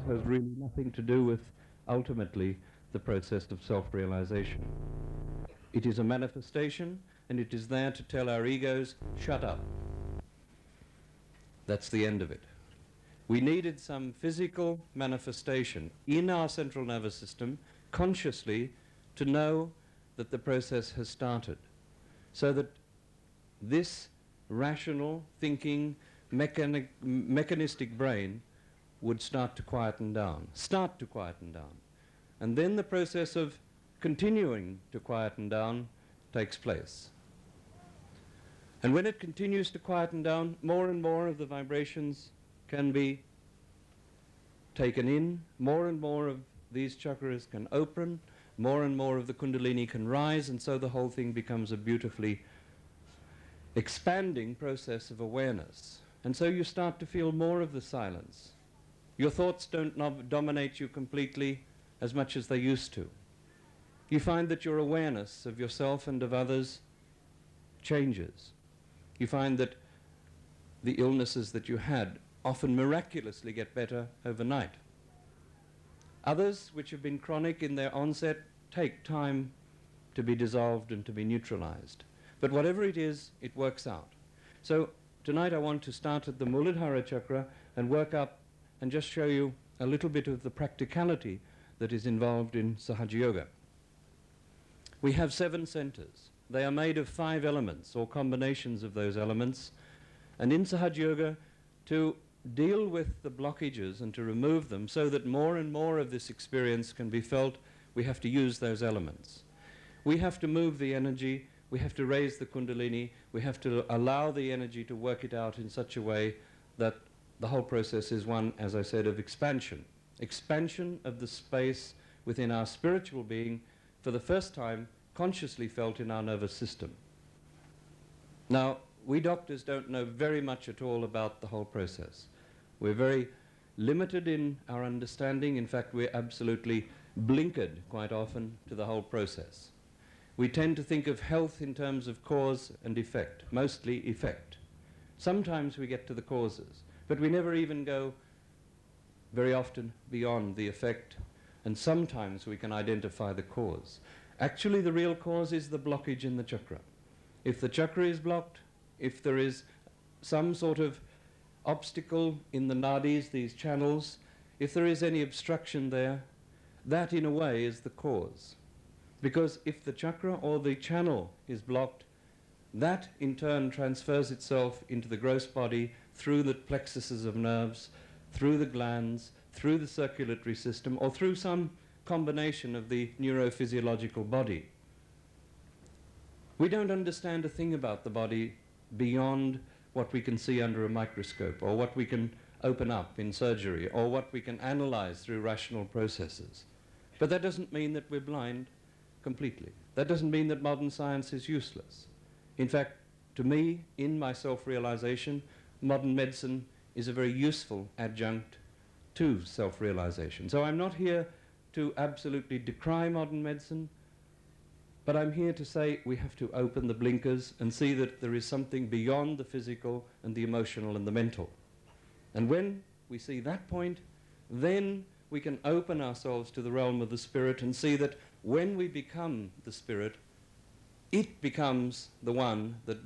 has really nothing to do with, ultimately, the process of self-realization. It is a manifestation, and it is there to tell our egos, shut up. That's the end of it. We needed some physical manifestation in our central nervous system, consciously, to know that the process has started, so that this rational, thinking, mechanistic brain would start to quieten down. And then the process of continuing to quieten down takes place. And when it continues to quieten down, more and more of the vibrations can be taken in, more and more of these chakras can open, more and more of the Kundalini can rise, and so the whole thing becomes a beautifully expanding process of awareness. And so you start to feel more of the silence. Your thoughts don't dominate you completely as much as they used to. You find that your awareness of yourself and of others changes. You find that the illnesses that you had often miraculously get better overnight. Others, which have been chronic in their onset, take time to be dissolved and to be neutralized. But whatever it is, it works out. So tonight I want to start at the Muladhara chakra and work up and just show you a little bit of the practicality that is involved in Sahaja Yoga. We have 7 centers. They are made of 5 elements or combinations of those elements. And in Sahaja Yoga, to deal with the blockages and to remove them so that more and more of this experience can be felt, we have to use those elements. We have to move the energy, we have to raise the Kundalini, we have to allow the energy to work it out in such a way that the whole process is one, as I said, of expansion. Expansion of the space within our spiritual being, for the first time consciously felt in our nervous system. Now, we doctors don't know very much at all about the whole process. We're very limited in our understanding. In fact, we're absolutely blinkered quite often to the whole process. We tend to think of health in terms of cause and effect, mostly effect. Sometimes we get to the causes, but we never even go very often beyond the effect, and sometimes we can identify the cause. Actually, the real cause is the blockage in the chakra. If the chakra is blocked, if there is some sort of obstacle in the nadis, these channels, if there is any obstruction there, that in a way is the cause. Because if the chakra or the channel is blocked, that in turn transfers itself into the gross body through the plexuses of nerves, through the glands, through the circulatory system, or through some combination of the neurophysiological body. We don't understand a thing about the body beyond what we can see under a microscope, or what we can open up in surgery, or what we can analyze through rational processes. But that doesn't mean that we're blind completely. That doesn't mean that modern science is useless. In fact, to me, in my self-realization, modern medicine is a very useful adjunct to self-realization. So I'm not here to absolutely decry modern medicine, but I'm here to say we have to open the blinkers and see that there is something beyond the physical and the emotional and the mental. And when we see that point, then we can open ourselves to the realm of the spirit and see that when we become the spirit, it becomes the one that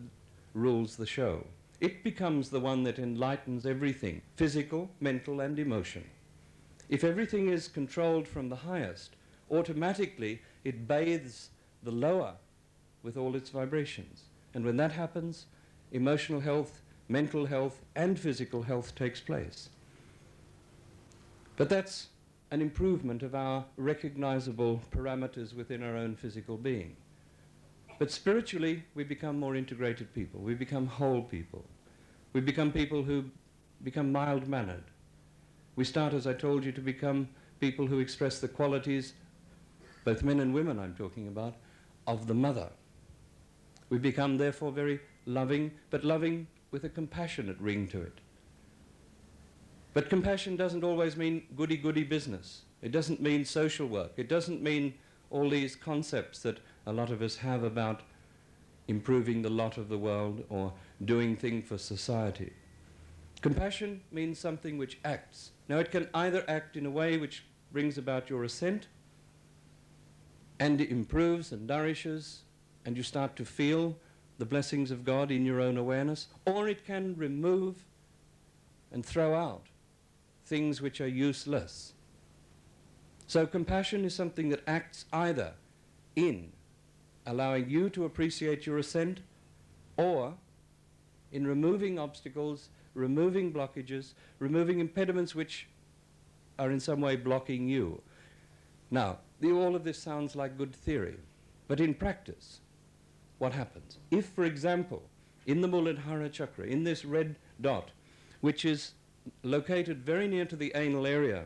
rules the show. It becomes the one that enlightens everything, physical, mental, and emotion. If everything is controlled from the highest, automatically it bathes the lower with all its vibrations. And when that happens, emotional health, mental health, and physical health takes place. But that's an improvement of our recognizable parameters within our own physical being. But spiritually, we become more integrated people. We become whole people. We become people who become mild-mannered. We start, as I told you, to become people who express the qualities, both men and women I'm talking about, of the mother. We become, therefore, very loving, but loving with a compassionate ring to it. But compassion doesn't always mean goody-goody business. It doesn't mean social work. It doesn't mean all these concepts that a lot of us have about improving the lot of the world or doing things for society. Compassion means something which acts. Now it can either act in a way which brings about your ascent and improves and nourishes, and you start to feel the blessings of God in your own awareness, or it can remove and throw out things which are useless. So compassion is something that acts either in allowing you to appreciate your ascent, or in removing obstacles, removing blockages, removing impediments which are in some way blocking you. Now, all of this sounds like good theory, but in practice, what happens? If, for example, in the Muladhara chakra, in this red dot, which is located very near to the anal area,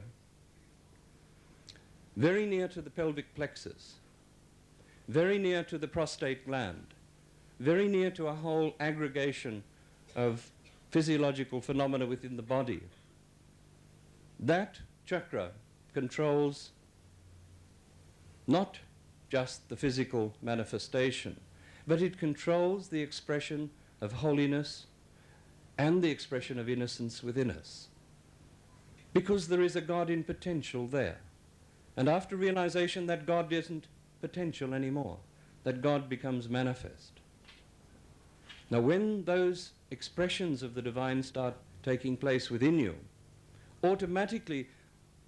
very near to the pelvic plexus, very near to the prostate gland, very near to a whole aggregation of physiological phenomena within the body, that chakra controls not just the physical manifestation, but it controls the expression of holiness and the expression of innocence within us. Because there is a God in potential there. And after realization that God isn't potential anymore, that God becomes manifest. Now when those expressions of the divine start taking place within you, automatically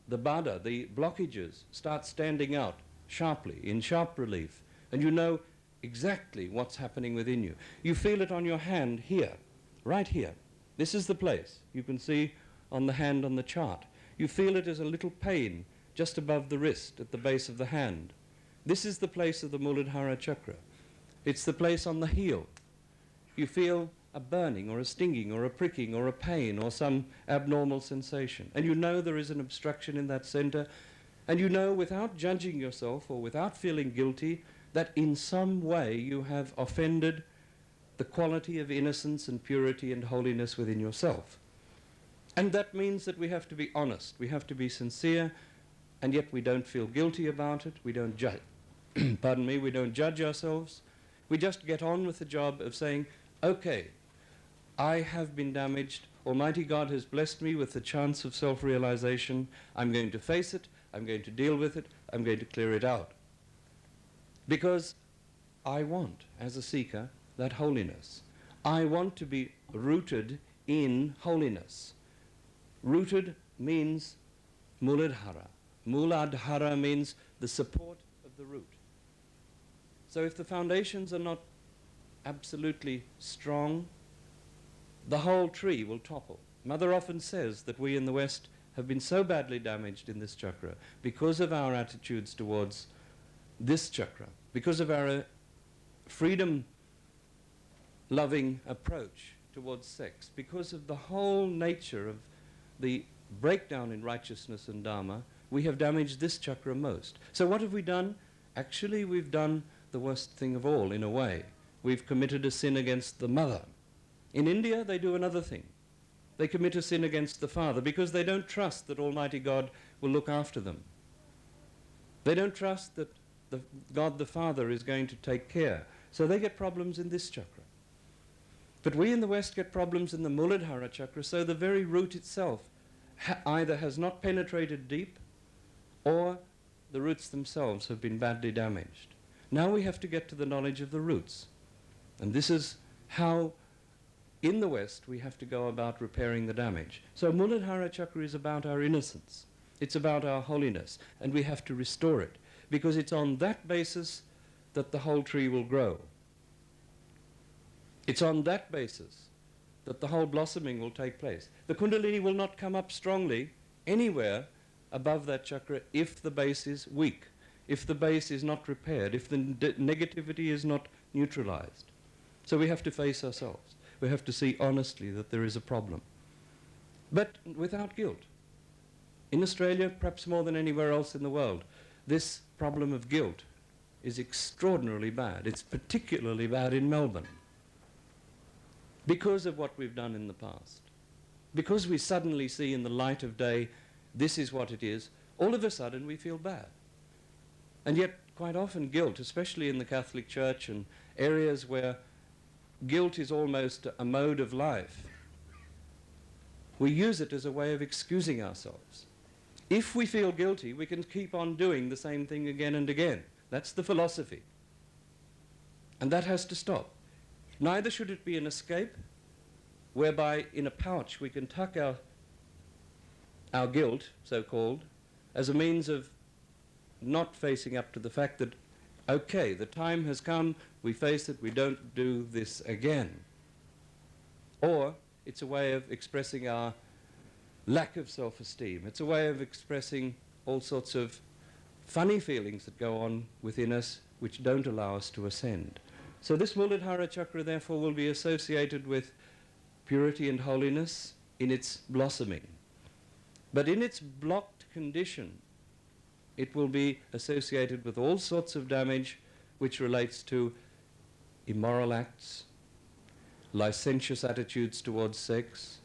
the bada, the blockages, start standing out sharply, in sharp relief, and you know exactly what's happening within you. You feel it on your hand here, right here. This is the place. You can see on the hand on the chart. You feel it as a little pain just above the wrist at the base of the hand. This is the place of the Muladhara chakra. It's the place on the heel. You feel a burning or a stinging or a pricking or a pain or some abnormal sensation. And you know there is an obstruction in that center. And you know without judging yourself or without feeling guilty that in some way you have offended the quality of innocence and purity and holiness within yourself. And that means that we have to be honest, we have to be sincere, and yet we don't feel guilty about it, we don't judge, pardon me, we don't judge ourselves. We just get on with the job of saying, okay, I have been damaged, Almighty God has blessed me with the chance of self-realization, I'm going to face it, I'm going to deal with it, I'm going to clear it out. Because I want, as a seeker, that holiness. I want to be rooted in holiness. Rooted means Muladhara. Muladhara means the support of the root. So if the foundations are not absolutely strong, the whole tree will topple. Mother often says that we in the West have been so badly damaged in this chakra because of our attitudes towards this chakra, because of our freedom-loving approach towards sex, because of the whole nature of the breakdown in righteousness and dharma, we have damaged this chakra most. So what have we done? Actually, we've done the worst thing of all, in a way. We've committed a sin against the mother. In India, they do another thing. They commit a sin against the father because they don't trust that Almighty God will look after them. They don't trust that God the Father is going to take care. So they get problems in this chakra. But we in the West get problems in the Muladhara chakra, so the very root itself either has not penetrated deep or the roots themselves have been badly damaged. Now we have to get to the knowledge of the roots. And this is how in the West we have to go about repairing the damage. So Muladhara chakra is about our innocence. It's about our holiness, and we have to restore it, because it's on that basis that the whole tree will grow. It's on that basis that the whole blossoming will take place. The Kundalini will not come up strongly anywhere above that chakra if the base is weak, if the base is not repaired, if the negativity is not neutralized. So we have to face ourselves. We have to see honestly that there is a problem, but without guilt. In Australia, perhaps more than anywhere else in the world, this problem of guilt is extraordinarily bad. It's particularly bad in Melbourne because of what we've done in the past. Because we suddenly see in the light of day, this is what it is, all of a sudden we feel bad. And yet, quite often guilt, especially in the Catholic Church and areas where guilt is almost a mode of life, We use it as a way of excusing ourselves. If we feel guilty, we can keep on doing the same thing again and again. That's the philosophy. And that has to stop. Neither should it be an escape, whereby in a pouch we can tuck our guilt, so-called, as a means of not facing up to the fact that, okay, the time has come, we face it, we don't do this again. Or it's a way of expressing our lack of self-esteem. It's a way of expressing all sorts of funny feelings that go on within us which don't allow us to ascend. So this Muladhara chakra, therefore, will be associated with purity and holiness in its blossoming. But in its blocked condition, it will be associated with all sorts of damage which relates to immoral acts, licentious attitudes towards sex.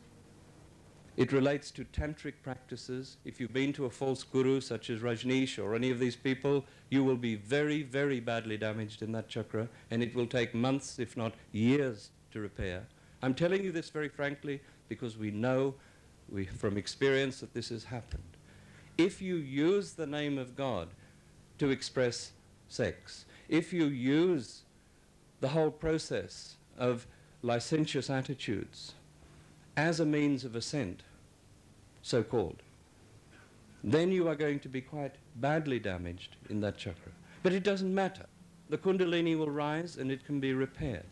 It relates to tantric practices. If you've been to a false guru such as Rajneesh or any of these people, you will be very, very badly damaged in that chakra, and it will take months, if not years, to repair. I'm telling you this very frankly because we know from experience that this has happened. If you use the name of God to express sex, if you use the whole process of licentious attitudes as a means of ascent, so-called, then you are going to be quite badly damaged in that chakra. But it doesn't matter. The Kundalini will rise and it can be repaired.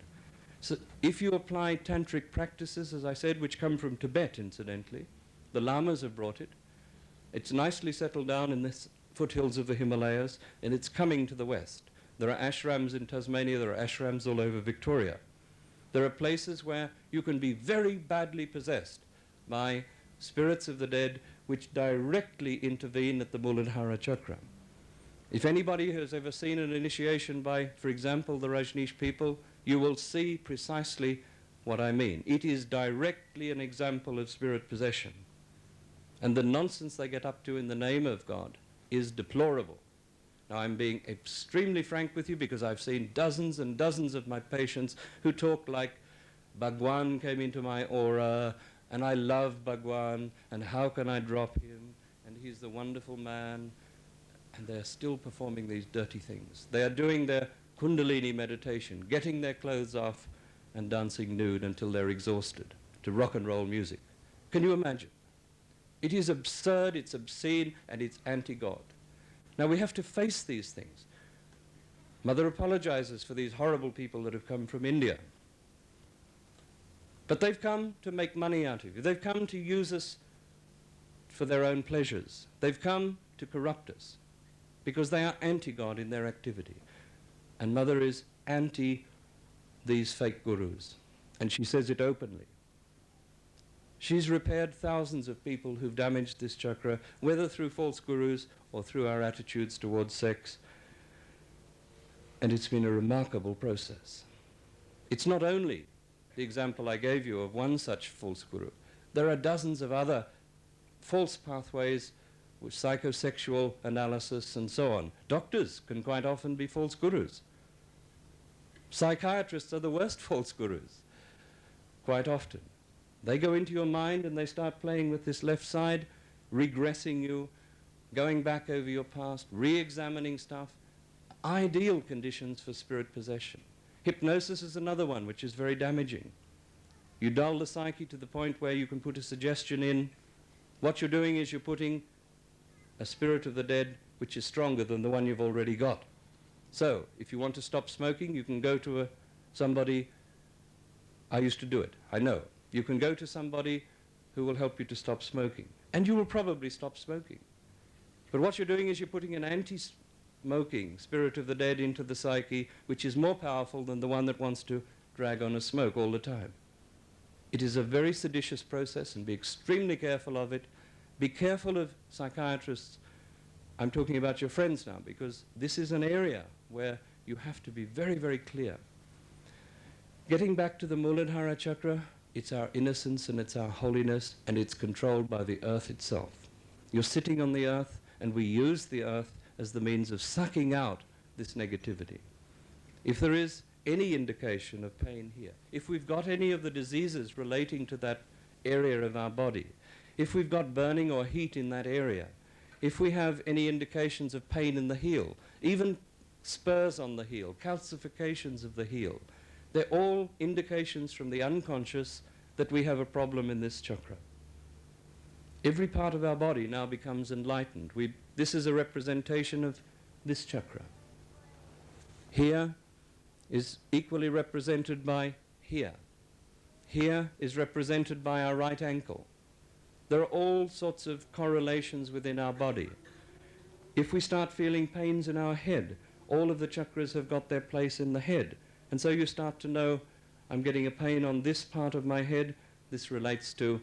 So if you apply tantric practices, as I said, which come from Tibet, incidentally, the lamas have brought it. It's nicely settled down in the foothills of the Himalayas, and it's coming to the west. There are ashrams in Tasmania, there are ashrams all over Victoria. There are places where you can be very badly possessed by spirits of the dead which directly intervene at the Muladhara chakra. If anybody has ever seen an initiation by, for example, the Rajneesh people, you will see precisely what I mean. It is directly an example of spirit possession. And the nonsense they get up to in the name of God is deplorable. Now, I'm being extremely frank with you because I've seen dozens and dozens of my patients who talk like Bhagwan came into my aura, and I love Bhagwan, and how can I drop him, and he's the wonderful man, and they're still performing these dirty things. They are doing their Kundalini meditation, getting their clothes off and dancing nude until they're exhausted to rock and roll music. Can you imagine? It is absurd, it's obscene, and it's anti-God. Now we have to face these things. Mother apologizes for these horrible people that have come from India. But they've come to make money out of you. They've come to use us for their own pleasures. They've come to corrupt us because they are anti-God in their activity. And Mother is anti these fake gurus. And she says it openly. She's repaired thousands of people who've damaged this chakra, whether through false gurus or through our attitudes towards sex. And it's been a remarkable process. It's not only the example I gave you of one such false guru. There are dozens of other false pathways with psychosexual analysis and so on. Doctors can quite often be false gurus. Psychiatrists are the worst false gurus, quite often. They go into your mind and they start playing with this left side, regressing you, going back over your past, re-examining stuff. Ideal conditions for spirit possession. Hypnosis is another one which is very damaging. You dull the psyche to the point where you can put a suggestion in. What you're doing is you're putting a spirit of the dead which is stronger than the one you've already got. So, if you want to stop smoking, you can go to somebody. I used to do it, I know. You can go to somebody who will help you to stop smoking. And you will probably stop smoking. But what you're doing is you're putting an anti-smoking spirit of the dead into the psyche, which is more powerful than the one that wants to drag on a smoke all the time. It is a very seditious process, and be extremely careful of it. Be careful of psychiatrists. I'm talking about your friends now, because this is an area where you have to be very, very clear. Getting back to the Muladhara chakra, it's our innocence and it's our holiness, and it's controlled by the earth itself. You're sitting on the earth, and we use the earth as the means of sucking out this negativity. If there is any indication of pain here, if we've got any of the diseases relating to that area of our body, if we've got burning or heat in that area, if we have any indications of pain in the heel, even spurs on the heel, calcifications of the heel, they're all indications from the unconscious that we have a problem in this chakra. Every part of our body now becomes enlightened. This is a representation of this chakra. Here is equally represented by here. Here is represented by our right ankle. There are all sorts of correlations within our body. If we start feeling pains in our head, all of the chakras have got their place in the head. And so you start to know, I'm getting a pain on this part of my head. This relates to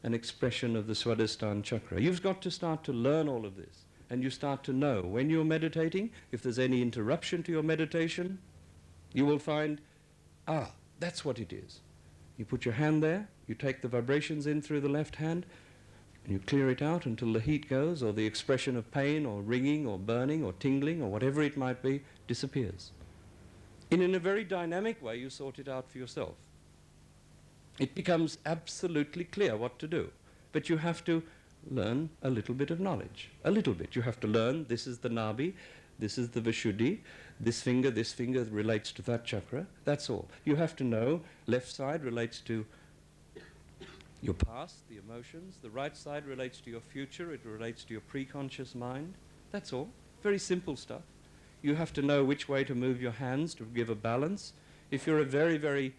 an expression of the Swadhisthana chakra. You've got to start to learn all of this. And you start to know when you're meditating, if there's any interruption to your meditation, you will find, that's what it is. You put your hand there, you take the vibrations in through the left hand, and you clear it out until the heat goes, or the expression of pain, or ringing, or burning, or tingling, or whatever it might be, disappears. And in a very dynamic way, you sort it out for yourself. It becomes absolutely clear what to do. But you have to learn a little bit of knowledge. A little bit. You have to learn, this is the Nabi, this is the Vishuddhi, this finger relates to that chakra. That's all. You have to know, left side relates to your past, the emotions. The right side relates to your future. It relates to your preconscious mind. That's all. Very simple stuff. You have to know which way to move your hands to give a balance. If you're a very, very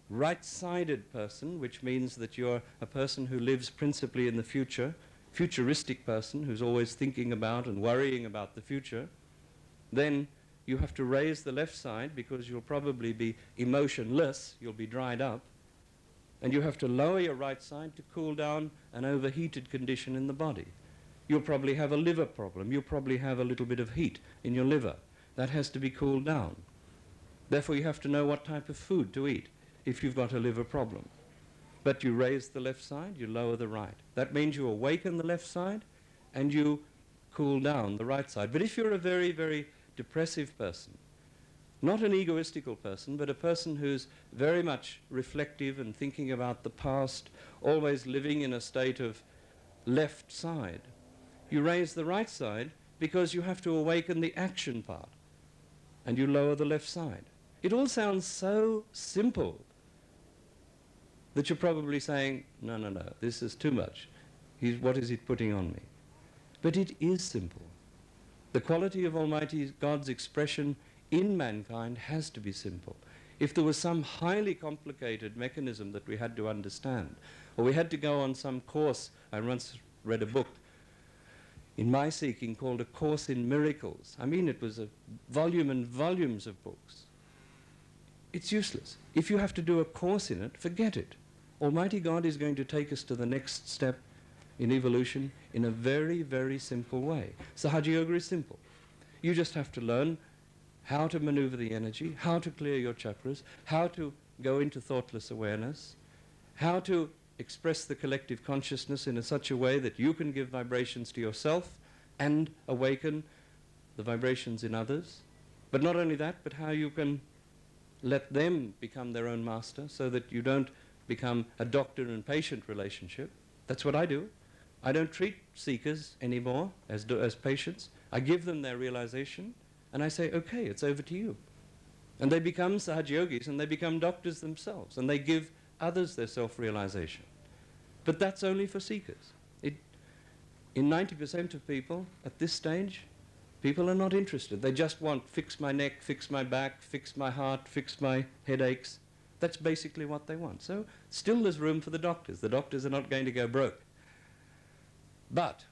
right-sided person, which means that you're a person who lives principally in the future, futuristic person who's always thinking about and worrying about the future, then you have to raise the left side because you'll probably be emotionless, you'll be dried up, and you have to lower your right side to cool down an overheated condition in the body. You'll probably have a liver problem. You'll probably have a little bit of heat in your liver. That has to be cooled down. Therefore, you have to know what type of food to eat if you've got a liver problem. But you raise the left side, you lower the right. That means you awaken the left side and you cool down the right side. But if you're a very, very depressive person, not an egoistical person, but a person who's very much reflective and thinking about the past, always living in a state of left side, you raise the right side because you have to awaken the action part, and you lower the left side. It all sounds so simple that you're probably saying, no, this is too much. What is it putting on me? But it is simple. The quality of Almighty God's expression in mankind has to be simple. If there was some highly complicated mechanism that we had to understand, or we had to go on some course, I once read a book in my seeking called A Course in Miracles. I mean, it was a volume and volumes of books. It's useless. If you have to do a course in it, forget it. Almighty God is going to take us to the next step in evolution in a very, very simple way. Sahaja Yoga is simple. You just have to learn how to maneuver the energy, how to clear your chakras, how to go into thoughtless awareness, how to express the collective consciousness in such a way that you can give vibrations to yourself and awaken the vibrations in others. But not only that, but how you can let them become their own master so that you don't become a doctor and patient relationship. That's what I do. I don't treat seekers anymore as patients. I give them their realization and I say, okay, it's over to you. And they become Sahaja Yogis and they become doctors themselves and they give others their self-realization. But that's only for seekers. In 90% of people at this stage, people are not interested. They just want fix my neck, fix my back, fix my heart, fix my headaches. That's basically what they want. So still there's room for the doctors. The doctors are not going to go broke. But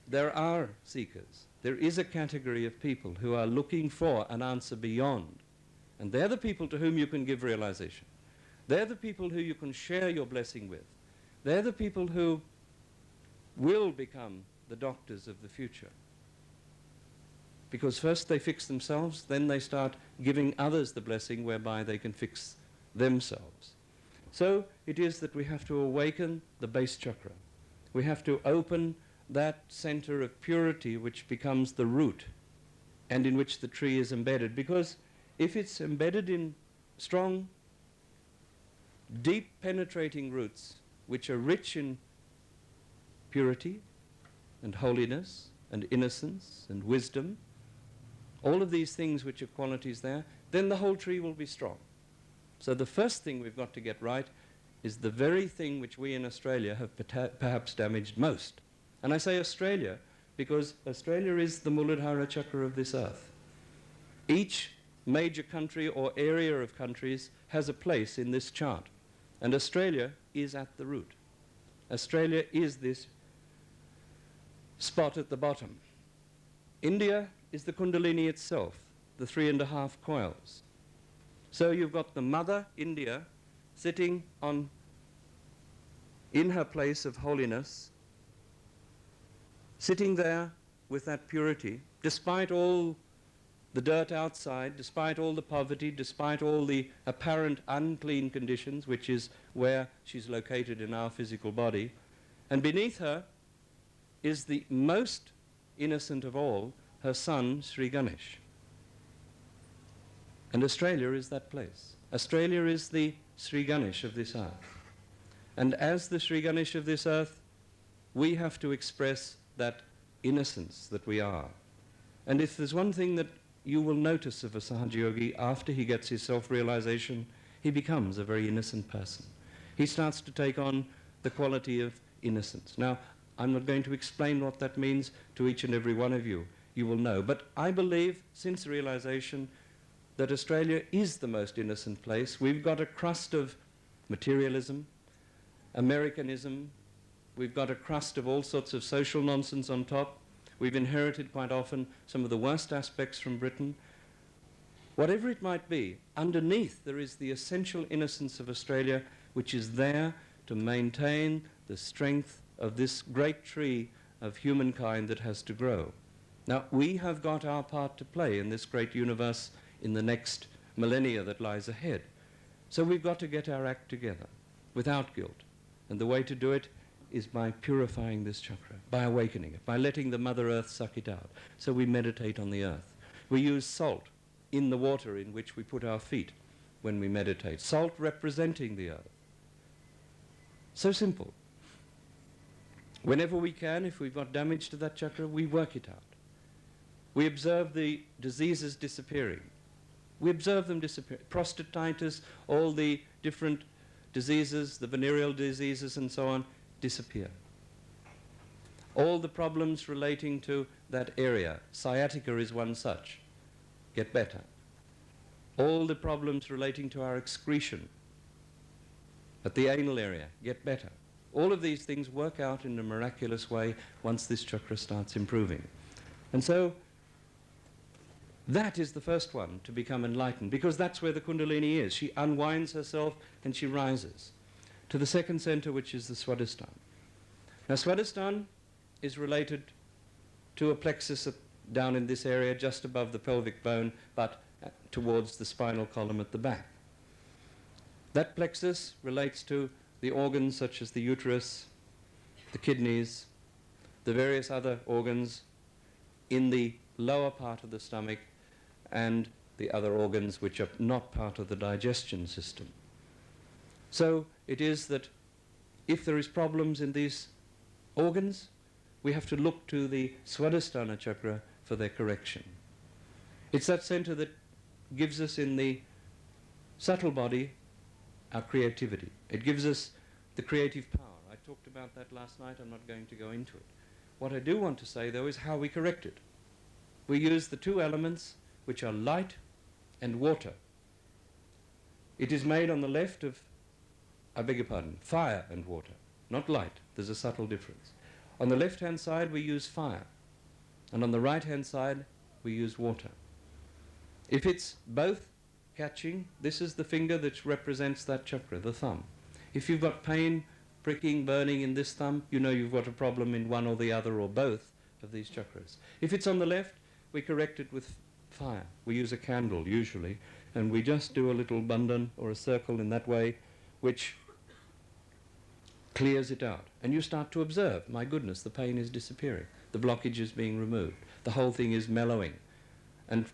there are seekers. There is a category of people who are looking for an answer beyond. And they're the people to whom you can give realization. They're the people who you can share your blessing with. They're the people who will become the doctors of the future. Because first they fix themselves, then they start giving others the blessing whereby they can fix themselves. So it is that we have to awaken the base chakra. We have to open that center of purity which becomes the root and in which the tree is embedded. Because if it's embedded in strong, deep penetrating roots, which are rich in purity and holiness and innocence and wisdom, all of these things which are qualities there, then the whole tree will be strong. So the first thing we've got to get right is the very thing which we in Australia have perhaps damaged most. And I say Australia because Australia is the Muladhara chakra of this earth. Each major country or area of countries has a place in this chart. And Australia is at the root. Australia is this spot at the bottom. India is the Kundalini itself, the 3.5 coils. So you've got the mother, India, sitting in her place of holiness, sitting there with that purity, despite all the dirt outside, despite all the poverty, despite all the apparent unclean conditions, which is where she's located in our physical body. And beneath her is the most innocent of all, her son, Sri Ganesh. And Australia is that place. Australia is the Sri Ganesh of this earth. And as the Sri Ganesh of this earth, we have to express that innocence that we are. And if there's one thing that you will notice of a Sahaja Yogi after he gets his self-realization, he becomes a very innocent person. He starts to take on the quality of innocence. Now, I'm not going to explain what that means to each and every one of you. You will know. But I believe, since realization, that Australia is the most innocent place. We've got a crust of materialism, Americanism. We've got a crust of all sorts of social nonsense on top. We've inherited quite often some of the worst aspects from Britain. Whatever it might be, underneath there is the essential innocence of Australia, which is there to maintain the strength of this great tree of humankind that has to grow. Now, we have got our part to play in this great universe in the next millennia that lies ahead. So we've got to get our act together without guilt. And the way to do it is by purifying this chakra, by awakening it, by letting the Mother Earth suck it out. So we meditate on the earth. We use salt in the water in which we put our feet when we meditate. Salt representing the earth. So simple. Whenever we can, if we've got damage to that chakra, we work it out. We observe the diseases disappearing. We observe them disappear. Prostatitis, all the different diseases, the venereal diseases and so on, disappear. All the problems relating to that area, sciatica is one such, get better. All the problems relating to our excretion at the anal area, get better. All of these things work out in a miraculous way once this chakra starts improving. And so that is the first one to become enlightened, because that's where the Kundalini is. She unwinds herself and she rises to the second center, which is the Swadhisthana. Now, Swadhisthana is related to a plexus down in this area, just above the pelvic bone, but towards the spinal column at the back. That plexus relates to the organs such as the uterus, the kidneys, the various other organs in the lower part of the stomach, and the other organs which are not part of the digestion system. So it is that if there is problems in these organs, we have to look to the Swadhisthana chakra for their correction. It's that center that gives us in the subtle body our creativity. It gives us the creative power. I talked about that last night. I'm not going to go into it. What I do want to say, though, is how we correct it. We use the two elements, which are light and water. It is made on the left of, I beg your pardon, fire and water, not light. There's a subtle difference. On the left-hand side, we use fire, and on the right-hand side, we use water. If it's both catching, this is the finger that represents that chakra, the thumb. If you've got pain, pricking, burning in this thumb, you know you've got a problem in one or the other or both of these chakras. If it's on the left, we correct it with fire. We use a candle usually, and we just do a little bandhan or a circle in that way, which clears it out. And you start to observe, my goodness, the pain is disappearing. The blockage is being removed. The whole thing is mellowing. And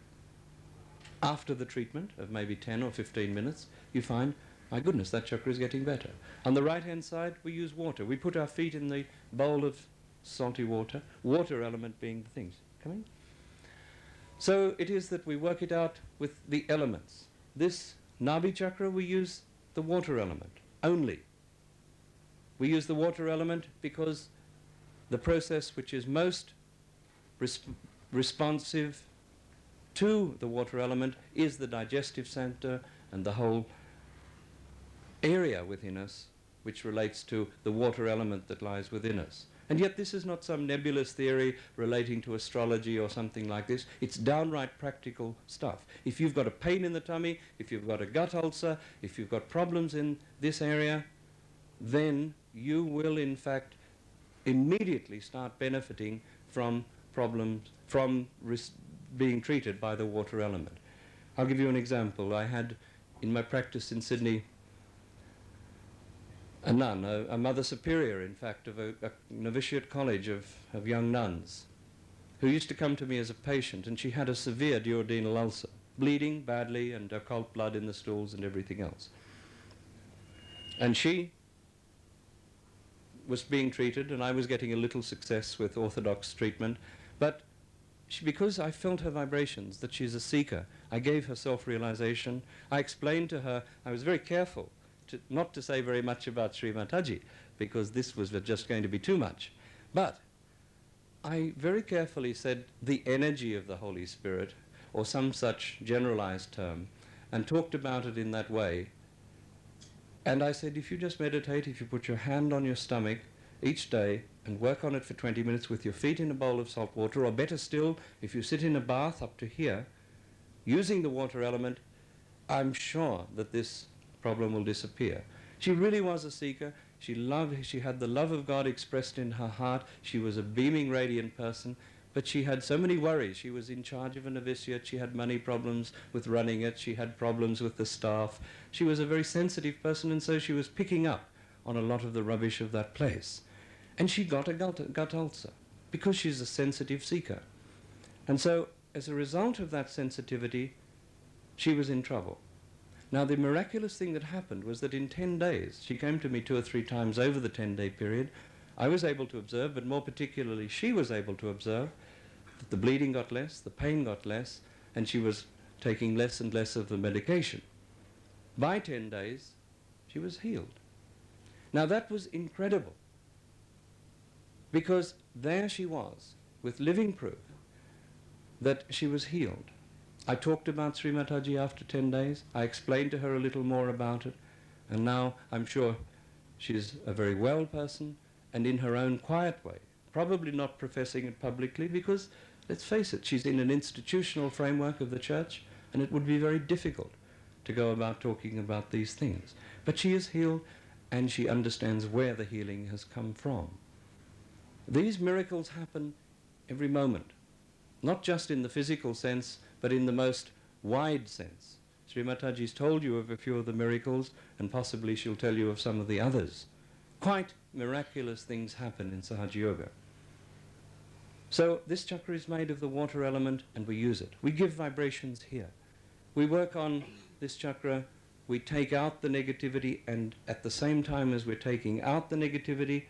after the treatment of maybe 10 or 15 minutes, you find My goodness, that chakra is getting better. On the right-hand side, we use water. We put our feet in the bowl of salty water, water element being the things. Coming? So it is that we work it out with the elements. This Nabhi chakra, we use the water element only. We use the water element because the process which is most responsive to the water element is the digestive center and the whole area within us which relates to the water element that lies within us. And yet this is not some nebulous theory relating to astrology or something like this. It's downright practical stuff. If you've got a pain in the tummy, if you've got a gut ulcer, if you've got problems in this area, then you will in fact immediately start benefiting from problems, from being treated by the water element. I'll give you an example. I had in my practice in Sydney a nun, a mother superior, in fact, of a novitiate college of young nuns, who used to come to me as a patient, and she had a severe duodenal ulcer, bleeding badly and occult blood in the stools and everything else. And she was being treated, and I was getting a little success with orthodox treatment, but because I felt her vibrations, that she's a seeker, I gave her self-realization. I explained to her, I was very careful not to say very much about Sri Mataji, because this was just going to be too much. But I very carefully said the energy of the Holy Spirit, or some such generalized term, and talked about it in that way. And I said, if you just meditate, if you put your hand on your stomach each day and work on it for 20 minutes with your feet in a bowl of salt water, or better still, if you sit in a bath up to here, using the water element, I'm sure that this problem will disappear. She really was a seeker. She had the love of God expressed in her heart. She was a beaming, radiant person, but she had so many worries. She was in charge of a novitiate. She had money problems with running it. She had problems with the staff. She was a very sensitive person, and so she was picking up on a lot of the rubbish of that place. And she got a gut ulcer because she's a sensitive seeker. And so, as a result of that sensitivity, she was in trouble. Now, the miraculous thing that happened was that in 10 days, she came to me 2 or 3 times over the 10-day period, I was able to observe, but more particularly she was able to observe, that the bleeding got less, the pain got less, and she was taking less and less of the medication. By 10 days, she was healed. Now, that was incredible, because there she was, with living proof that she was healed. I talked about Sri Mataji after 10 days. I explained to her a little more about it. And now I'm sure she's a very well person, and in her own quiet way, probably not professing it publicly, because, let's face it, she's in an institutional framework of the church, and it would be very difficult to go about talking about these things. But she is healed, and she understands where the healing has come from. These miracles happen every moment, not just in the physical sense, but in the most wide sense. Sri Mataji's told you of a few of the miracles, and possibly she'll tell you of some of the others. Quite miraculous things happen in Sahaja Yoga. So this chakra is made of the water element, and we use it. We give vibrations here. We work on this chakra, we take out the negativity, and at the same time as we're taking out the negativity,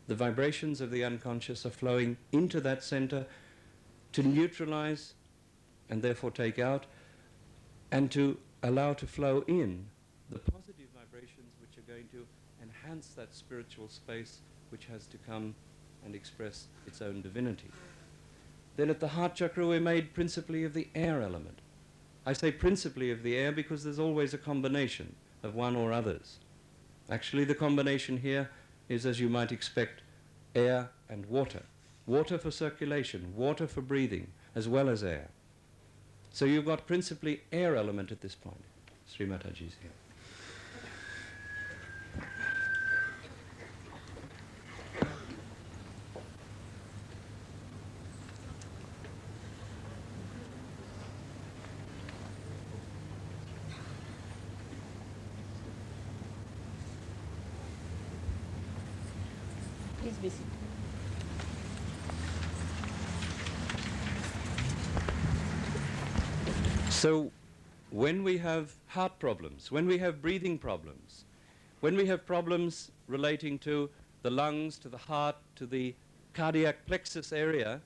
the vibrations of the unconscious are flowing into that center to neutralize and therefore take out, and to allow to flow in the positive vibrations which are going to enhance that spiritual space which has to come and express its own divinity. Then at the heart chakra we're made principally of the air element. I say principally of the air because there's always a combination of one or others. Actually the combination here is, as you might expect, air and water. Water for circulation, water for breathing, as well as air. So you've got principally air element at this point. Sri Mataji's here. Please be seated. So when we have heart problems, when we have breathing problems, when we have problems relating to the lungs, to the heart, to the cardiac plexus area,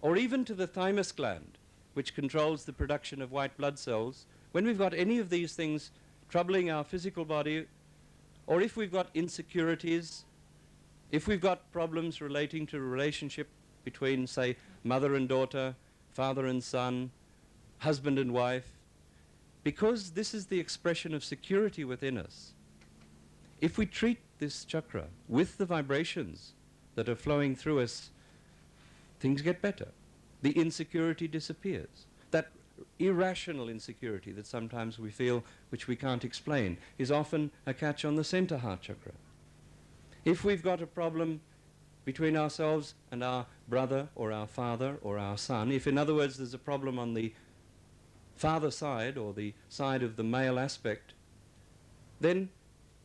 or even to the thymus gland, which controls the production of white blood cells, when we've got any of these things troubling our physical body, or if we've got insecurities, if we've got problems relating to a relationship between, say, mother and daughter, father and son, husband and wife, because this is the expression of security within us, if we treat this chakra with the vibrations that are flowing through us, things get better. The insecurity disappears. That irrational insecurity that sometimes we feel, which we can't explain, is often a catch on the center heart chakra. If we've got a problem between ourselves and our brother or our father or our son, if in other words there's a problem on the father side or the side of the male aspect, then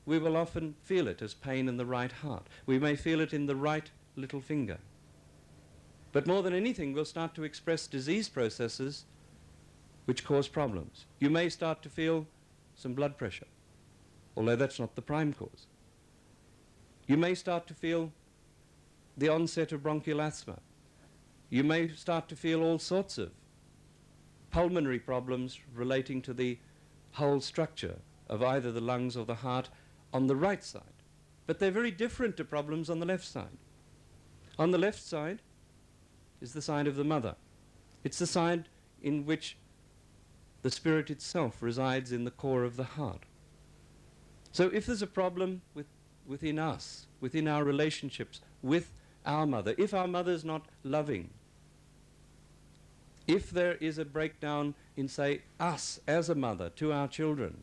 we will often feel it as pain in the right heart. We may feel it in the right little finger. But more than anything, we'll start to express disease processes which cause problems. You may start to feel some blood pressure, although that's not the prime cause. You may start to feel the onset of bronchial asthma. You may start to feel all sorts of pulmonary problems relating to the whole structure of either the lungs or the heart on the right side. But they're very different to problems on the left side. On the left side is the side of the mother. It's the side in which the spirit itself resides in the core of the heart. So if there's a problem within us, within our relationships with our mother, if our mother's not loving, if there is a breakdown in, say, us as a mother to our children,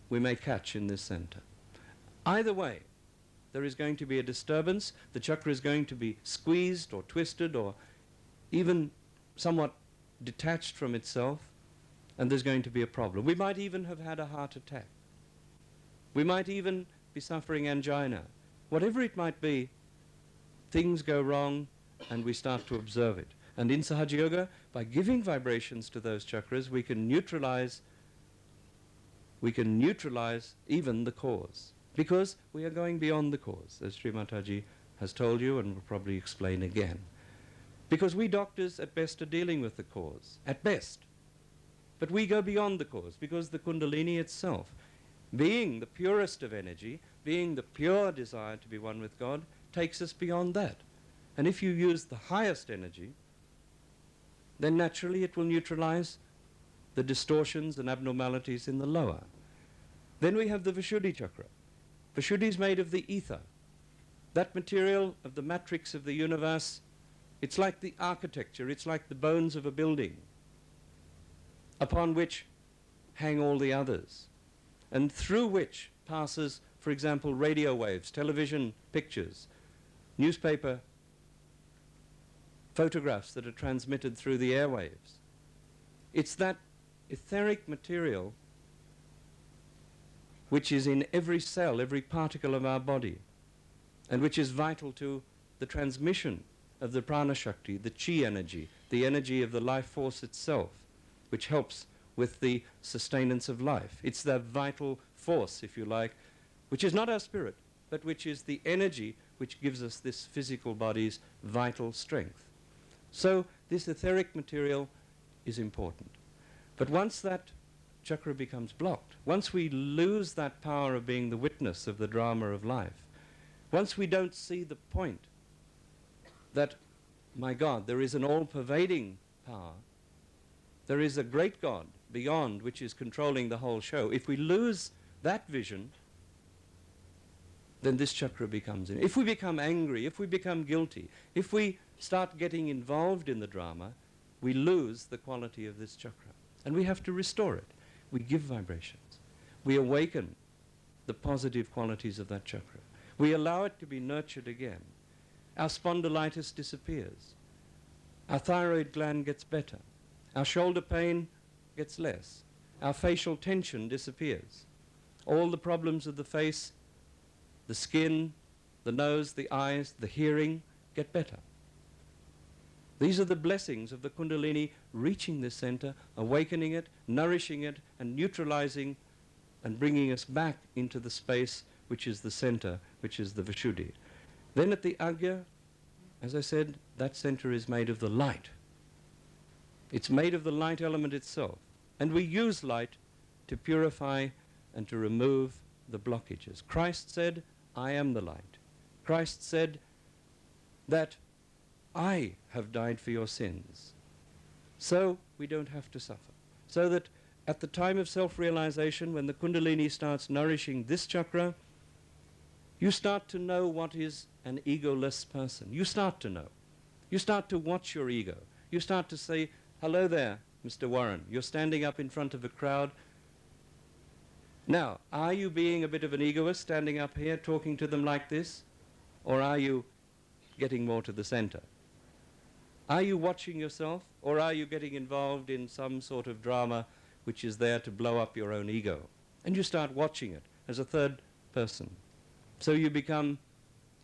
we may catch in this center. Either way, there is going to be a disturbance. The chakra is going to be squeezed or twisted or even somewhat detached from itself, and there's going to be a problem. We might even have had a heart attack. We might even be suffering angina. Whatever it might be, things go wrong and we start to observe it. And in Sahaja Yoga, by giving vibrations to those chakras, we can neutralize even the cause, because we are going beyond the cause, as Sri Mataji has told you and will probably explain again. Because we doctors at best are dealing with the cause, at best. But we go beyond the cause, because the Kundalini itself, being the purest of energy, being the pure desire to be one with God, takes us beyond that. And if you use the highest energy, then naturally it will neutralize the distortions and abnormalities in the lower. Then we have the Vishuddhi chakra. Vishuddhi is made of the ether. That material of the matrix of the universe, it's like the architecture, it's like the bones of a building upon which hang all the others, and through which passes, for example, radio waves, television pictures, newspaper photographs that are transmitted through the airwaves. It's that etheric material which is in every cell, every particle of our body, and which is vital to the transmission of the prana shakti, the chi energy, the energy of the life force itself, which helps with the sustenance of life. It's that vital force, if you like, which is not our spirit, but which is the energy which gives us this physical body's vital strength. So this etheric material is important. But once that chakra becomes blocked, once we lose that power of being the witness of the drama of life, once we don't see the point that, my God, there is an all-pervading power, there is a great God beyond which is controlling the whole show, if we lose that vision, then this chakra becomes in. If we become angry, if we become guilty, if we start getting involved in the drama, we lose the quality of this chakra. And we have to restore it. We give vibrations. We awaken the positive qualities of that chakra. We allow it to be nurtured again. Our spondylitis disappears. Our thyroid gland gets better. Our shoulder pain gets less. Our facial tension disappears. All the problems of the face, the skin, the nose, the eyes, the hearing get better. These are the blessings of the Kundalini reaching this center, awakening it, nourishing it, and neutralizing and bringing us back into the space which is the center, which is the Vishuddhi. Then at the Agya, as I said, that center is made of the light. It's made of the light element itself. And we use light to purify and to remove the blockages. Christ said, I am the light. Christ said that I have died for your sins. So we don't have to suffer. So that at the time of self-realization, when the Kundalini starts nourishing this chakra, you start to know what is an egoless person. You start to know. You start to watch your ego. You start to say, hello there, Mr. Warren. You're standing up in front of a crowd. Now, are you being a bit of an egoist, standing up here, talking to them like this? Or are you getting more to the center? Are you watching yourself, or are you getting involved in some sort of drama which is there to blow up your own ego? And you start watching it as a third person. So you become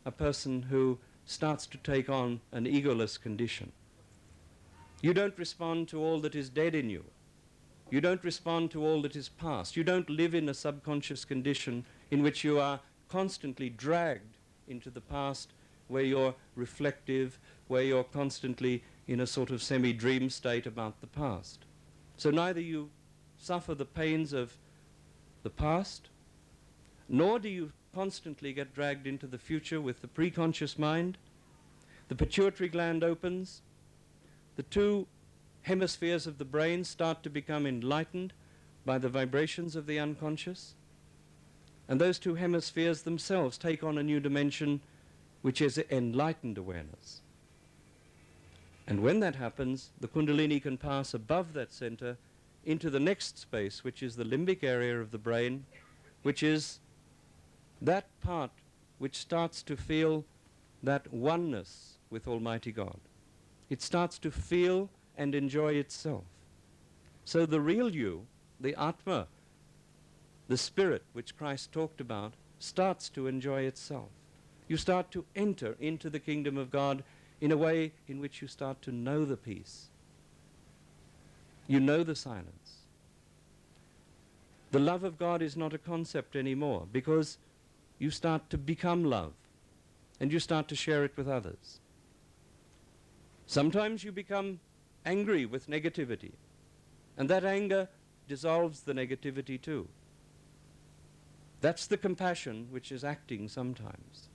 a person who starts to take on an egoless condition. You don't respond to all that is dead in you. You don't respond to all that is past. You don't live in a subconscious condition in which you are constantly dragged into the past, where you're reflective, where you're constantly in a sort of semi-dream state about the past. So neither you suffer the pains of the past, nor do you constantly get dragged into the future with the preconscious mind. The pituitary gland opens. The two hemispheres of the brain start to become enlightened by the vibrations of the unconscious. And those two hemispheres themselves take on a new dimension, which is enlightened awareness. And when that happens, the Kundalini can pass above that center into the next space, which is the limbic area of the brain, which is that part which starts to feel that oneness with Almighty God. It starts to feel and enjoy itself. So the real you, the Atma, the spirit which Christ talked about, starts to enjoy itself. You start to enter into the kingdom of God in a way in which you start to know the peace. You know the silence. The love of God is not a concept anymore, because you start to become love, and you start to share it with others. Sometimes you become angry with negativity, and that anger dissolves the negativity too. That's the compassion which is acting sometimes.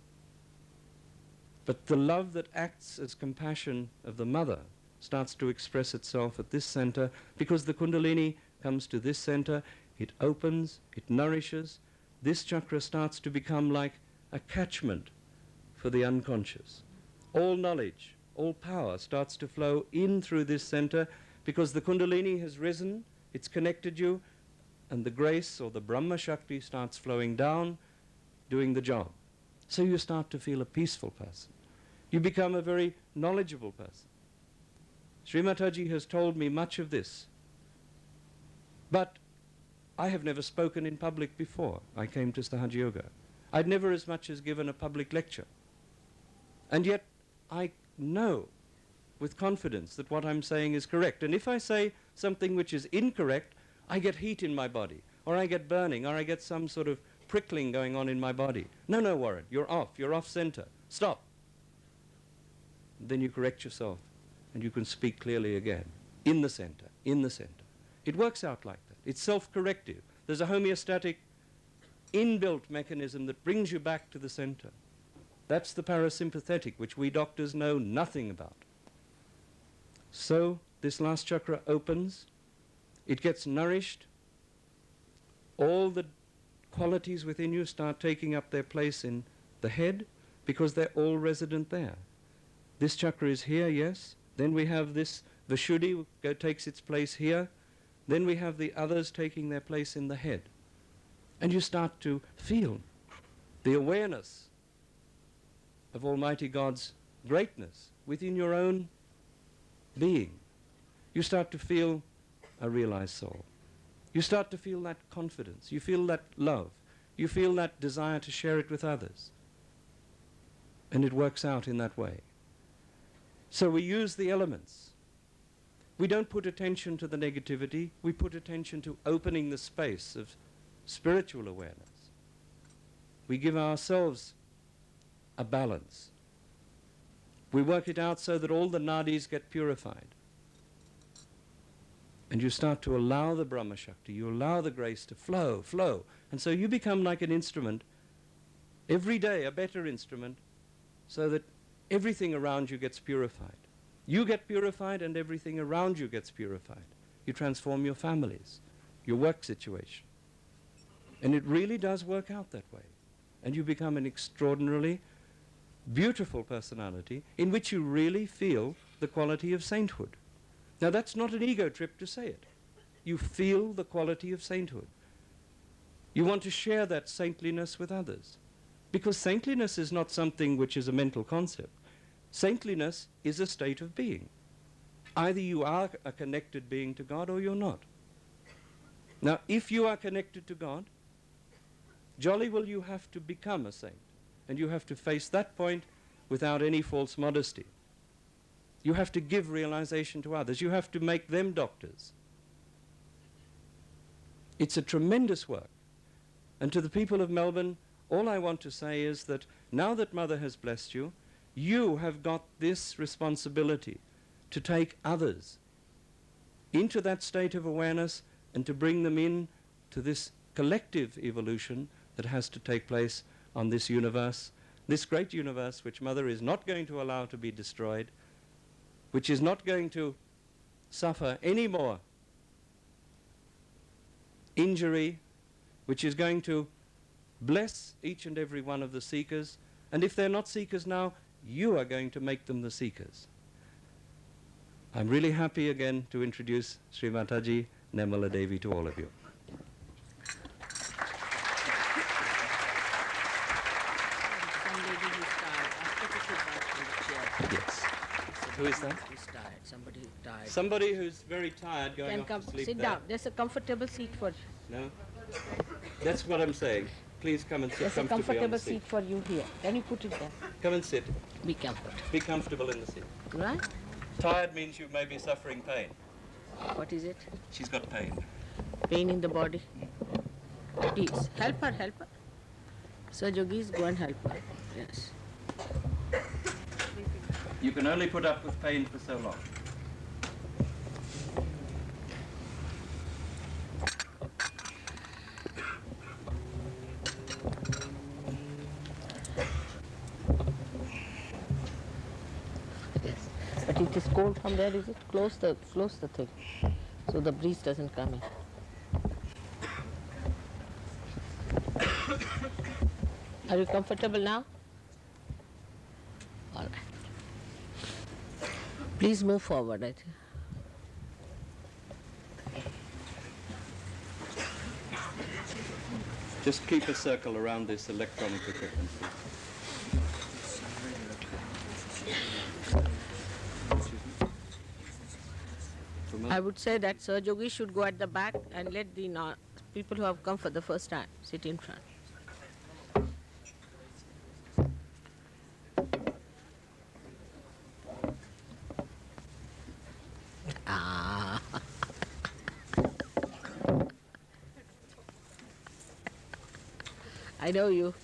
But the love that acts as compassion of the mother starts to express itself at this center, because the Kundalini comes to this center, it opens, it nourishes. This chakra starts to become like a catchment for the unconscious. All knowledge, all power starts to flow in through this center, because the Kundalini has risen, it's connected you, and the grace or the Brahma Shakti starts flowing down, doing the job. So you start to feel a peaceful person. You become a very knowledgeable person. Sri Mataji has told me much of this, but I have never spoken in public before I came to Sahaja Yoga. I'd never as much as given a public lecture. And yet I know with confidence that what I'm saying is correct. And if I say something which is incorrect, I get heat in my body, or I get burning, or I get some sort of prickling going on in my body. No, Warren, you're off center. Stop. Then you correct yourself, and you can speak clearly again. In the center, in the center. It works out like that. It's self-corrective. There's a homeostatic inbuilt mechanism that brings you back to the center. That's the parasympathetic, which we doctors know nothing about. So this last chakra opens, it gets nourished, all the qualities within you start taking up their place in the head, because they're all resident there. This chakra is here, yes. Then we have this Vishuddhi takes its place here. Then we have the others taking their place in the head. And you start to feel the awareness of Almighty God's greatness within your own being. You start to feel a realized soul. You start to feel that confidence. You feel that love. You feel that desire to share it with others. And it works out in that way. So we use the elements. We don't put attention to the negativity, we put attention to opening the space of spiritual awareness. We give ourselves a balance. We work it out so that all the nadis get purified. And you start to allow the Brahma Shakti, you allow the grace to flow, flow. And so you become like an instrument, every day a better instrument, so that everything around you gets purified. You get purified and everything around you gets purified. You transform your families, your work situation. And it really does work out that way. And you become an extraordinarily beautiful personality in which you really feel the quality of sainthood. Now that's not an ego trip to say it. You feel the quality of sainthood. You want to share that saintliness with others. Because saintliness is not something which is a mental concept. Saintliness is a state of being. Either you are a connected being to God or you're not. Now, if you are connected to God, jolly well you have to become a saint. And you have to face that point without any false modesty. You have to give realization to others. You have to make them doctors. It's a tremendous work. And to the people of Melbourne, all I want to say is that now that Mother has blessed you, you have got this responsibility to take others into that state of awareness and to bring them in to this collective evolution that has to take place on this universe, this great universe which Mother is not going to allow to be destroyed, which is not going to suffer any more injury, which is going to bless each and every one of the seekers. And if they're not seekers now, you are going to make them the seekers. I'm really happy again to introduce Sri Mataji Nirmala Devi to all of you. Yes. Who is that? Who's tired? Somebody who's tired. Somebody who's very tired going Can off come to sleep sit there. down. There's a comfortable seat for you. No? That's what I'm saying. Please come and sit There's a comfortably on the comfortable seat. seat for you here. Can you put it there? Come and sit. Be comfortable. Be comfortable in the seat. Right? Tired means you may be suffering pain. What is it? She's got pain. Pain in the body. Please, help her, help her. Sir Yogis, go and help her. Yes. You can only put up with pain for so long. Yes. But it is cold from there, is it? Close the thing so the breeze doesn't come in. Are you comfortable now? All right. Please move forward, I think. Just keep a circle around this electronic equipment. I would say that Sir Yogi should go at the back and let the people who have come for the first time sit in front. Ah. I know you.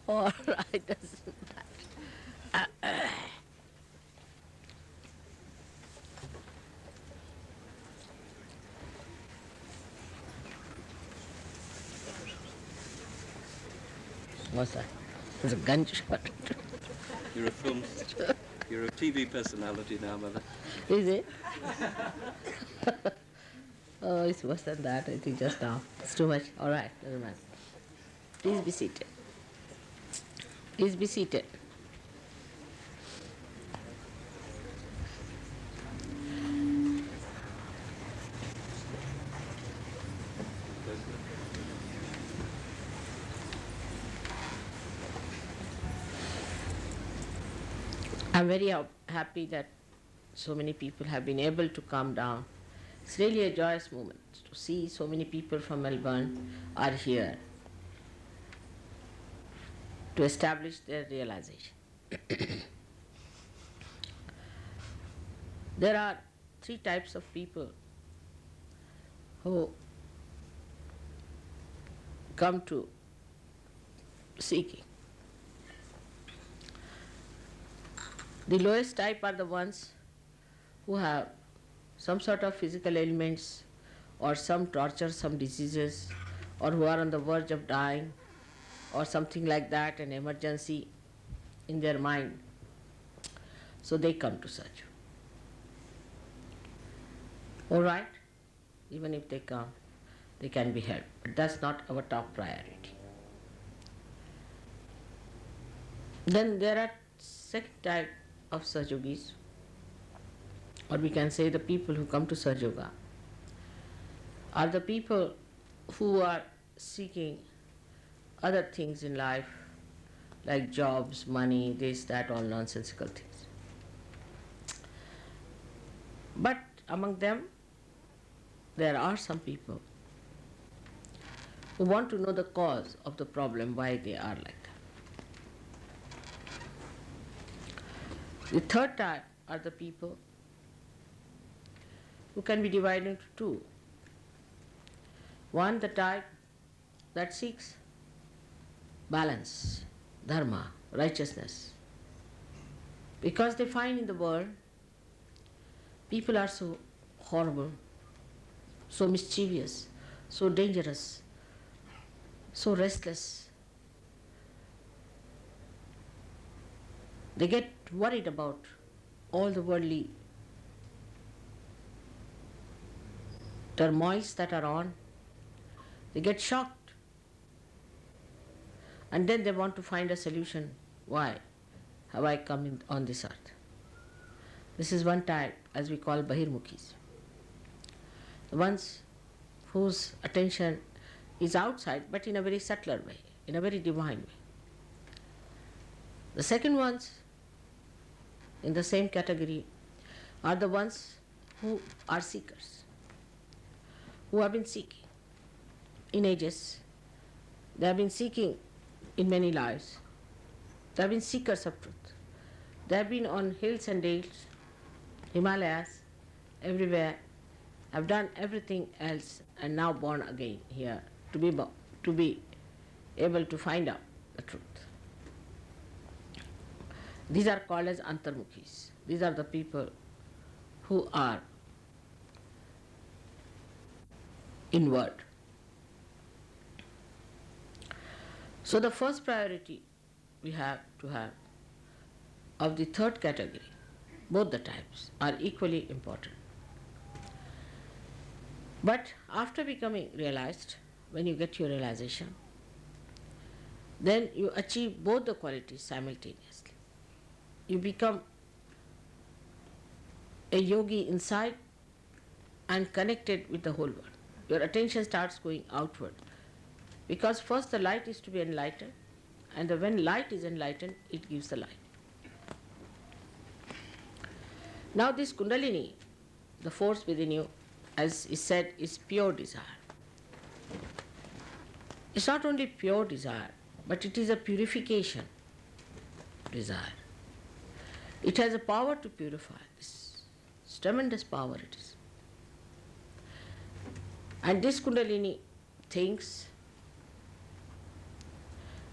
All right, doesn't matter. What's that? It's a gunshot. You're a film, you're a TV personality now, Mother. Is it? Oh, it's worse than that, I think, just now. It's too much. All right, doesn't matter. Please be seated. Please be seated. I'm very happy that so many people have been able to come down. It's really a joyous moment to see so many people from Melbourne are here to establish their realization. There are three types of people who come to seeking. The lowest type are the ones who have some sort of physical ailments or some torture, some diseases, or who are on the verge of dying or something like that, an emergency in their mind. So they come to search. All right, even if they come, they can be helped, but that's not our top priority. Then there are second type of Sahaja-yogis, or we can say the people who come to Sahaja Yoga are the people who are seeking other things in life, like jobs, money, this, that, all nonsensical things. But among them, there are some people who want to know the cause of the problem, why they are like that. The third type are the people who can be divided into two. One, the type that seeks balance, dharma, righteousness, because they find in the world people are so horrible, so mischievous, so dangerous, so restless. They get worried about all the worldly turmoils that are on. They get shocked. And then they want to find a solution. Why have I come on this earth? This is one type, as we call Bahirmukhis. The ones whose attention is outside, but in a very subtler way, in a very divine way. The second ones in the same category are the ones who are seekers, who have been seeking in ages. They have been seeking in many lives. They have been seekers of truth. They have been on hills and dales, Himalayas, everywhere, have done everything else, and now born again here to be able to find out the truth. These are called as Antarmukhis. These are the people who are inward. So the first priority we have to have of the third category, both the types are equally important. But after becoming realized, when you get your realization, then you achieve both the qualities simultaneously. You become a yogi inside and connected with the whole world. Your attention starts going outward, because first the light is to be enlightened, and when light is enlightened, it gives the light. Now this Kundalini, the force within you, as is said, is pure desire. It's not only pure desire, but it is a purification desire. It has a power to purify. This tremendous power it is. And this Kundalini thinks,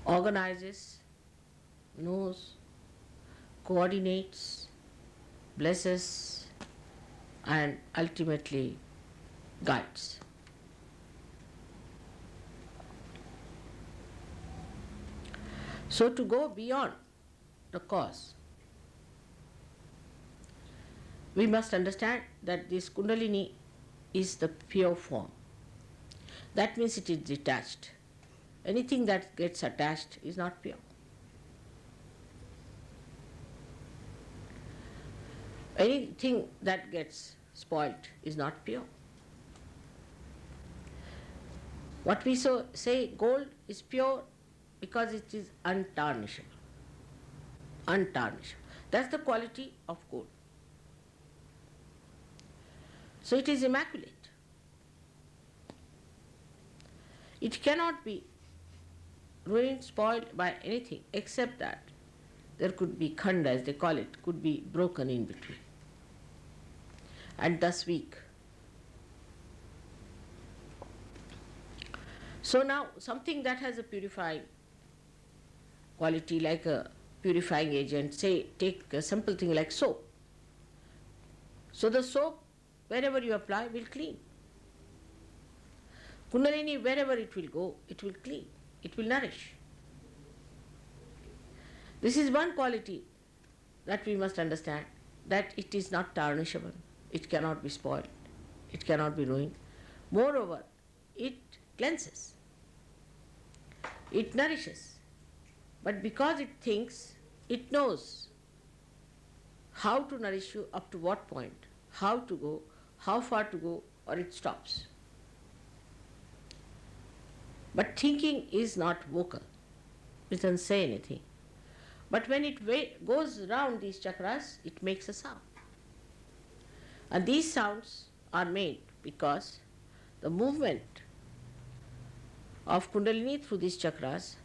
organizes, knows, coordinates, blesses, and ultimately guides. So to go beyond the cause, we must understand that this Kundalini is the pure form. That means it is detached. Anything that gets attached is not pure. Anything that gets spoilt is not pure. What we say gold is pure because it is untarnishable. Untarnishable. That's the quality of gold. So it is immaculate. It cannot be ruined, spoiled by anything except that there could be khand, as they call it, could be broken in between, and thus weak. So now something that has a purifying quality, like a purifying agent, say take a simple thing like soap. So the soap, wherever you apply, will clean. Kundalini, wherever it will go, it will clean, it will nourish. This is one quality that we must understand, that it is not tarnishable, it cannot be spoiled, it cannot be ruined. Moreover, it cleanses, it nourishes. But because it thinks, it knows how to nourish you, up to what point, how to go, how far to go, or it stops. But thinking is not vocal, it doesn't say anything. But when it goes around these chakras, it makes a sound. And these sounds are made because the movement of Kundalini through these chakras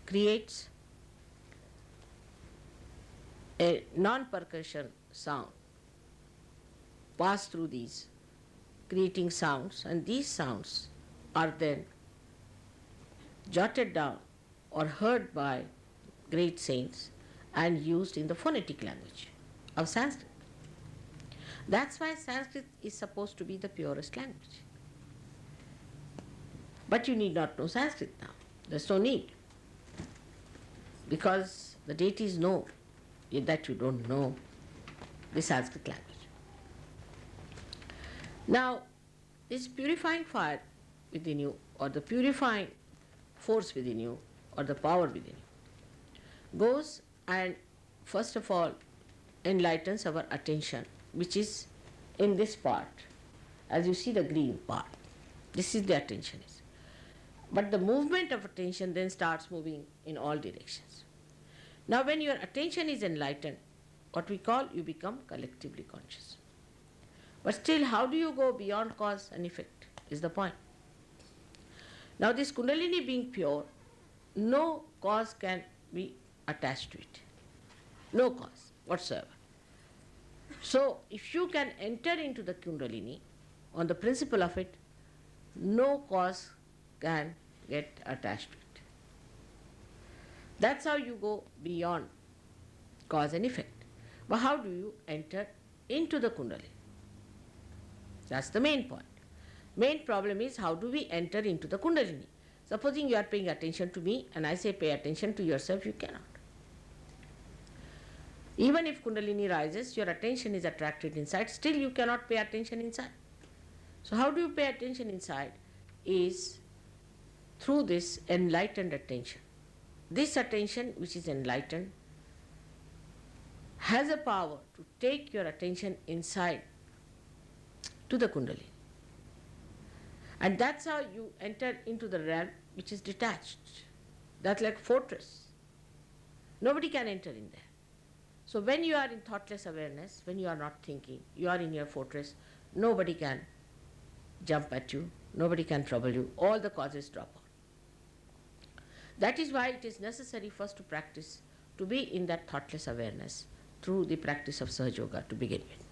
creates a non-percussion sound pass through these, creating sounds, and these sounds are then jotted down or heard by great saints and used in the phonetic language of Sanskrit. That's why Sanskrit is supposed to be the purest language. But you need not know Sanskrit now. There's no need. Because the deities know that you don't know the Sanskrit language. Now, this purifying fire within you, or the purifying force within you, or the power within you, goes and first of all enlightens our attention, which is in this part. As you see the green part, this is the attention is. But the movement of attention then starts moving in all directions. Now when your attention is enlightened, what we call, you become collectively conscious. But still, how do you go beyond cause and effect is the point. Now this Kundalini being pure, no cause can be attached to it. No cause whatsoever. So if you can enter into the Kundalini on the principle of it, no cause can get attached to it. That's how you go beyond cause and effect. But how do you enter into the Kundalini? That's the main point. Main problem is, how do we enter into the Kundalini? Supposing you are paying attention to me and I say pay attention to yourself, you cannot. Even if Kundalini rises, your attention is attracted inside, still you cannot pay attention inside. So how do you pay attention inside? Is through this enlightened attention. This attention, which is enlightened, has a power to take your attention inside to the Kundalini. And that's how you enter into the realm which is detached. That's like fortress. Nobody can enter in there. So when you are in thoughtless awareness, when you are not thinking, you are in your fortress, nobody can jump at you, nobody can trouble you, all the causes drop out. That is why it is necessary first to practice, to be in that thoughtless awareness through the practice of Sahaja Yoga to begin with.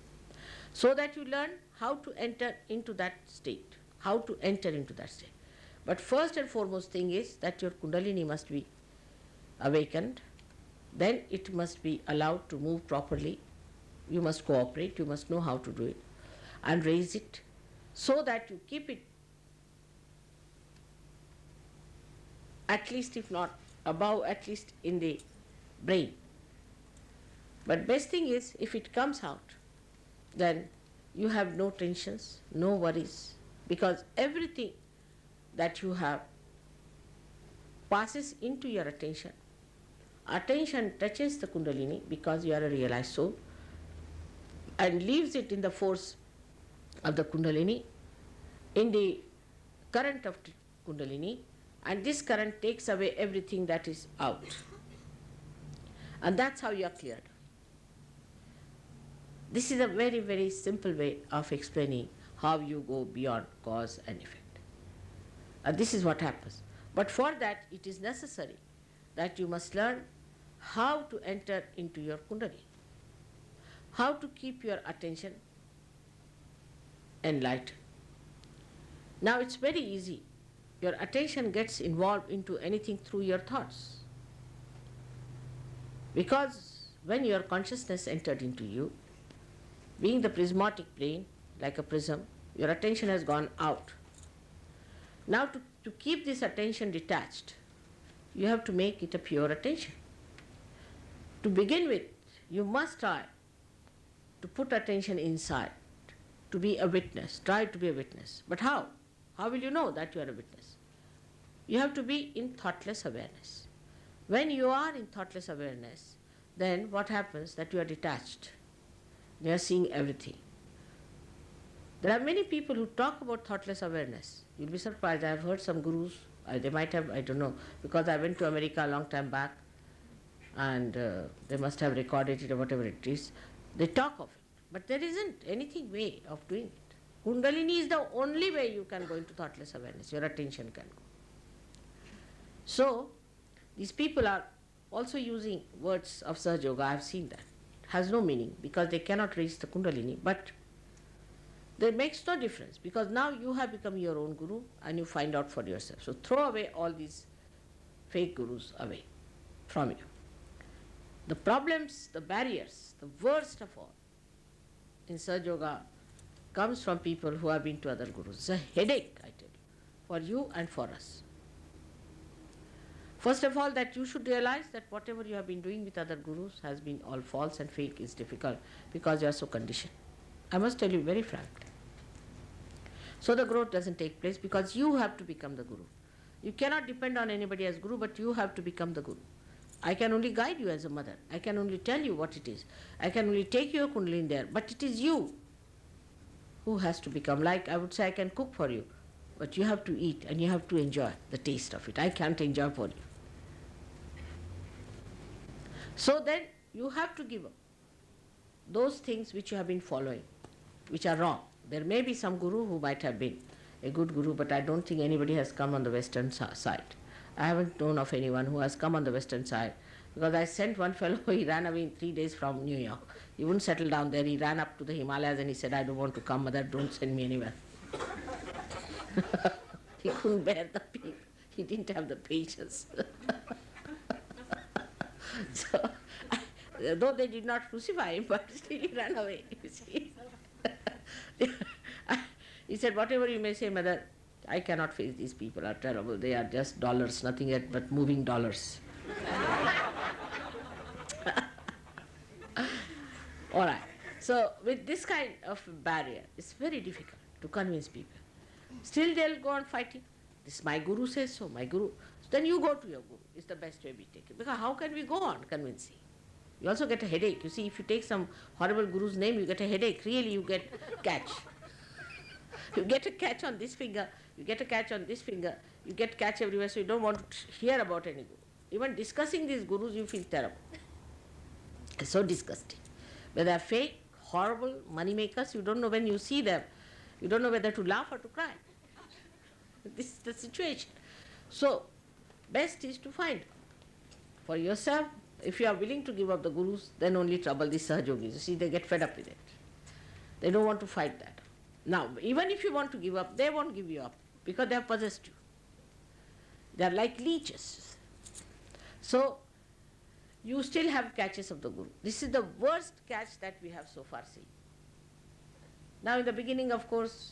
So that you learn how to enter into that state, how to enter into that state. But first and foremost thing is that your Kundalini must be awakened, then it must be allowed to move properly. You must cooperate, you must know how to do it, and raise it so that you keep it at least, if not above, at least in the brain. But best thing is, if it comes out, then you have no tensions, no worries, because everything that you have passes into your attention. Attention touches the Kundalini because you are a realized soul and leaves it in the force of the Kundalini, in the current of Kundalini, and this current takes away everything that is out. And that's how you are cleared. This is a very, very simple way of explaining how you go beyond cause and effect. And this is what happens. But for that, it is necessary that you must learn how to enter into your Kundalini, how to keep your attention enlightened. Now it's very easy. Your attention gets involved into anything through your thoughts. Because when your consciousness entered into you, being the prismatic plane, like a prism, your attention has gone out. Now to keep this attention detached, you have to make it a pure attention. To begin with, you must try to put attention inside, to be a witness, try to be a witness. But how? How will you know that you are a witness? You have to be in thoughtless awareness. When you are in thoughtless awareness, then what happens? That you are detached. You are seeing everything. There are many people who talk about thoughtless awareness. You'll be surprised. I have heard some gurus, they might have, I don't know, because I went to America a long time back and they must have recorded it or whatever it is. They talk of it. But there isn't anything way of doing it. Kundalini is the only way you can go into thoughtless awareness. Your attention can go. So, these people are also using words of Sahaja Yoga. I have seen that. It has no meaning because they cannot reach the Kundalini. But that makes no difference because now you have become your own guru and you find out for yourself. So throw away all these fake gurus away from you. The problems, the barriers, the worst of all in Sahaja Yoga comes from people who have been to other gurus. It's a headache, I tell you, for you and for us. First of all, that you should realize that whatever you have been doing with other gurus has been all false and fake is difficult because you are so conditioned. I must tell you very frankly. So the growth doesn't take place because you have to become the guru. You cannot depend on anybody as guru, but you have to become the guru. I can only guide you as a mother. I can only tell you what it is. I can only take your Kundalini there, but it is you who has to become. Like I would say, I can cook for you, but you have to eat and you have to enjoy the taste of it. I can't enjoy for you. So then you have to give up those things which you have been following, which are wrong. There may be some guru who might have been a good guru, but I don't think anybody has come on the western side. I haven't known of anyone who has come on the western side because I sent one fellow, he ran away in 3 days from New York. He wouldn't settle down there. He ran up to the Himalayas and he said, I don't want to come, mother, don't send me anywhere. He couldn't bear the pain. He didn't have the patience. So, though they did not crucify him, but still he ran away, you see. He said, whatever you may say, mother, I cannot face these people, are terrible. They are just dollars, nothing yet but moving dollars. All right. So with this kind of barrier, it's very difficult to convince people. Still they'll go on fighting. This my guru says so, my guru. So then you go to your guru. It's the best way we take it. Because how can we go on convincing? You also get a headache. You see, if you take some horrible guru's name, you get a headache. Really, you get catch. You get a catch on this finger, you get a catch on this finger, you get catch everywhere, so you don't want to hear about any guru. Even discussing these gurus, you feel terrible. It's so disgusting. But they are fake, horrible money makers. You don't know when you see them. You don't know whether to laugh or to cry. This is the situation. So, best is to find for yourself. If you are willing to give up the gurus, then only trouble these Sahaja Yogis. You see, they get fed up with it. They don't want to fight that. Now, even if you want to give up, they won't give you up because they have possessed you. They are like leeches. So, you still have catches of the guru. This is the worst catch that we have so far seen. Now, in the beginning, of course,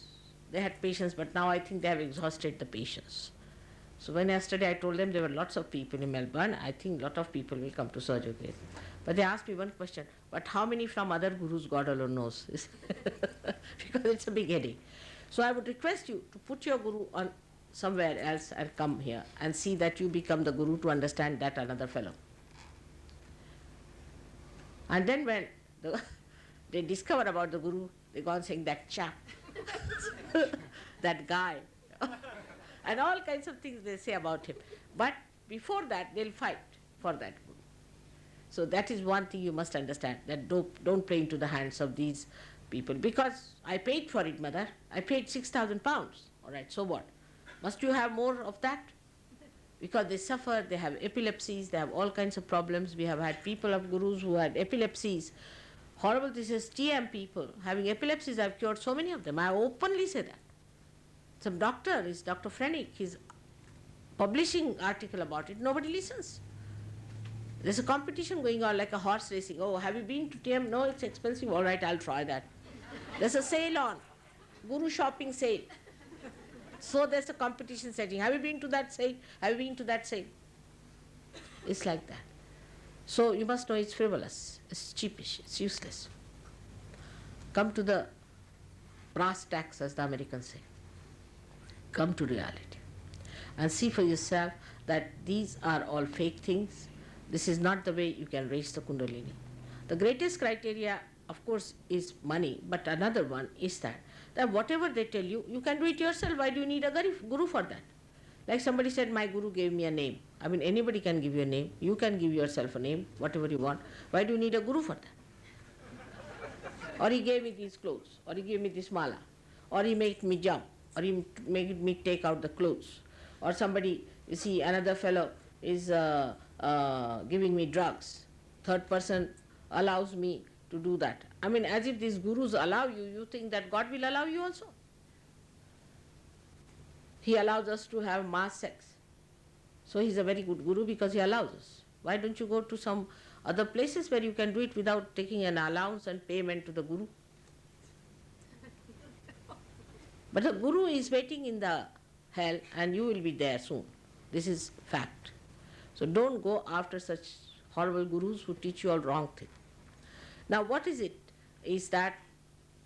they had patience, but now I think they have exhausted the patience. So when yesterday I told them there were lots of people in Melbourne, I think a lot of people will come to Sahaja Yoga. But they asked me one question, but how many from other gurus, God alone knows? Because it's a big headache. So I would request you to put your guru on somewhere else and come here and see that you become the guru to understand that another fellow. And then when they discover about the guru, they go on saying that chap, that guy, and all kinds of things they say about him. But before that, they'll fight for that guru. So that is one thing you must understand, that don't play into the hands of these people. Because I paid for it, mother. I paid £6,000. All right, so what? Must you have more of that? because they suffer, they have epilepsies, they have all kinds of problems. We have had people of gurus who had epilepsies. Horrible, this is TM people having epilepsies. I've cured so many of them. I openly say that. Some doctor is Dr. Frenick, he's publishing article about it, nobody listens. There's a competition going on like a horse racing. Oh, have you been to TM? No, it's expensive. All right, I'll try that. There's a sale on, Guru shopping sale. So there's a competition setting. Have you been to that sale? Have you been to that sale? It's like that. So you must know it's frivolous, it's cheapish, it's useless. Come to the brass tacks, as the Americans say. Come to reality and see for yourself that these are all fake things. This is not the way you can raise the Kundalini. The greatest criteria, of course, is money, but another one is that whatever they tell you, you can do it yourself. Why do you need a guru for that? Like somebody said, my guru gave me a name. I mean, anybody can give you a name. You can give yourself a name, whatever you want. Why do you need a guru for that? Or he gave me these clothes, or he gave me this mala, or he made me jump, or he made me take out the clothes. Or somebody, you see, another fellow is giving me drugs. Third person allows me to do that. I mean, as if these gurus allow you, you think that God will allow you also. He allows us to have mass sex. So he's a very good guru because he allows us. Why don't you go to some other places where you can do it without taking an allowance and payment to the guru? But the guru is waiting in the hell and you will be there soon. This is fact. So don't go after such horrible gurus who teach you all wrong things. Now what is it? Is that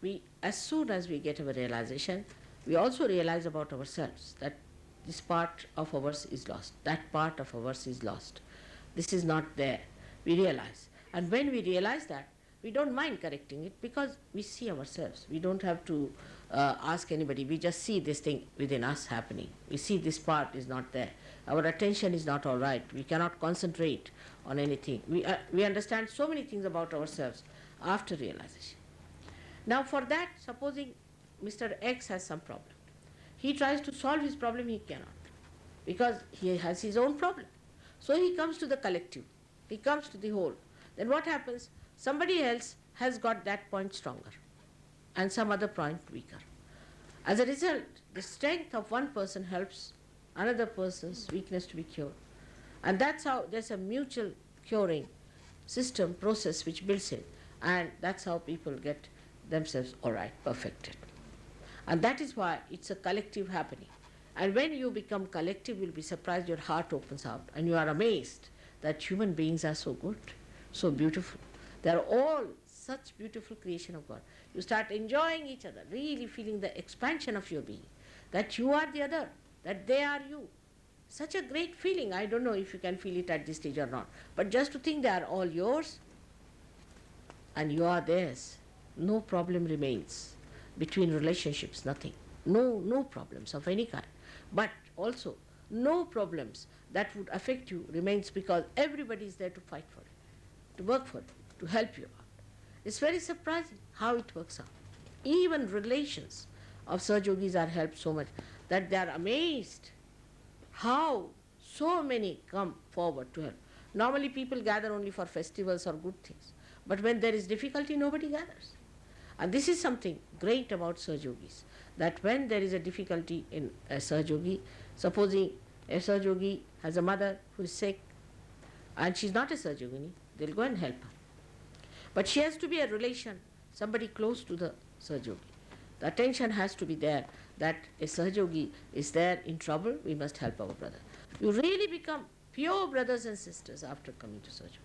we, as soon as we get our realization, we also realize about ourselves that this part of ours is lost, that part of ours is lost. This is not there. We realize. And when we realize that, we don't mind correcting it because we see ourselves. We don't have to ask anybody. We just see this thing within us happening. We see this part is not there. Our attention is not all right. We cannot concentrate on anything. We understand so many things about ourselves after realization. Now for that, supposing Mr. X has some problem. He tries to solve his problem, he cannot, because he has his own problem. So he comes to the collective, he comes to the whole. Then what happens? Somebody else has got that point stronger and some other point weaker. As a result, the strength of one person helps another person's weakness to be cured. And that's how there's a mutual curing system, process which builds in. And that's how people get themselves all right, perfected. And that is why it's a collective happening. And when you become collective, you'll be surprised, your heart opens out and you are amazed that human beings are so good, so beautiful. They are all such beautiful creation of God. You start enjoying each other, really feeling the expansion of your being, that you are the other, that they are you. Such a great feeling. I don't know if you can feel it at this stage or not. But just to think they are all yours and you are theirs, no problem remains. Between relationships, nothing. No problems of any kind. But also, no problems that would affect you remains because everybody is there to fight for it, to work for it, to help you out. It's very surprising how it works out. Even relations of Sahaj Yogis are helped so much that they are amazed how so many come forward to help. Normally people gather only for festivals or good things. But when there is difficulty, nobody gathers. And this is something great about Sahaj Yogis, that when there is a difficulty in a Sahaj Yogi, supposing a Sahaj Yogi has a mother who is sick and she's not a Sahaj Yogini, they'll go and help her. But she has to be a relation, somebody close to the Sahaj Yogi. The attention has to be there that a Sahaj Yogi is there in trouble, we must help our brother. You really become pure brothers and sisters after coming to Sahaj Yogi.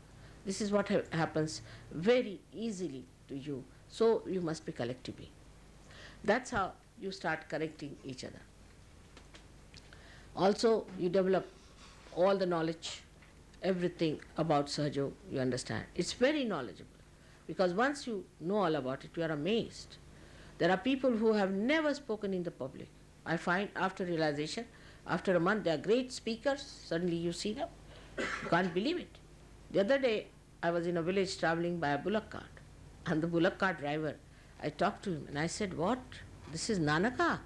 This is what happens very easily to you. So you must be collective being. That's how you start correcting each other. Also, you develop all the knowledge, everything about Sahaj Yoga, you understand. It's very knowledgeable. Because once you know all about it, you are amazed. There are people who have never spoken in the public. I find after realization, after a month, they are great speakers. Suddenly you see them. You can't believe it. The other day, I was in a village traveling by a bullock cart. And the bullock cart driver, I talked to him and I said, what? This is Nanaka?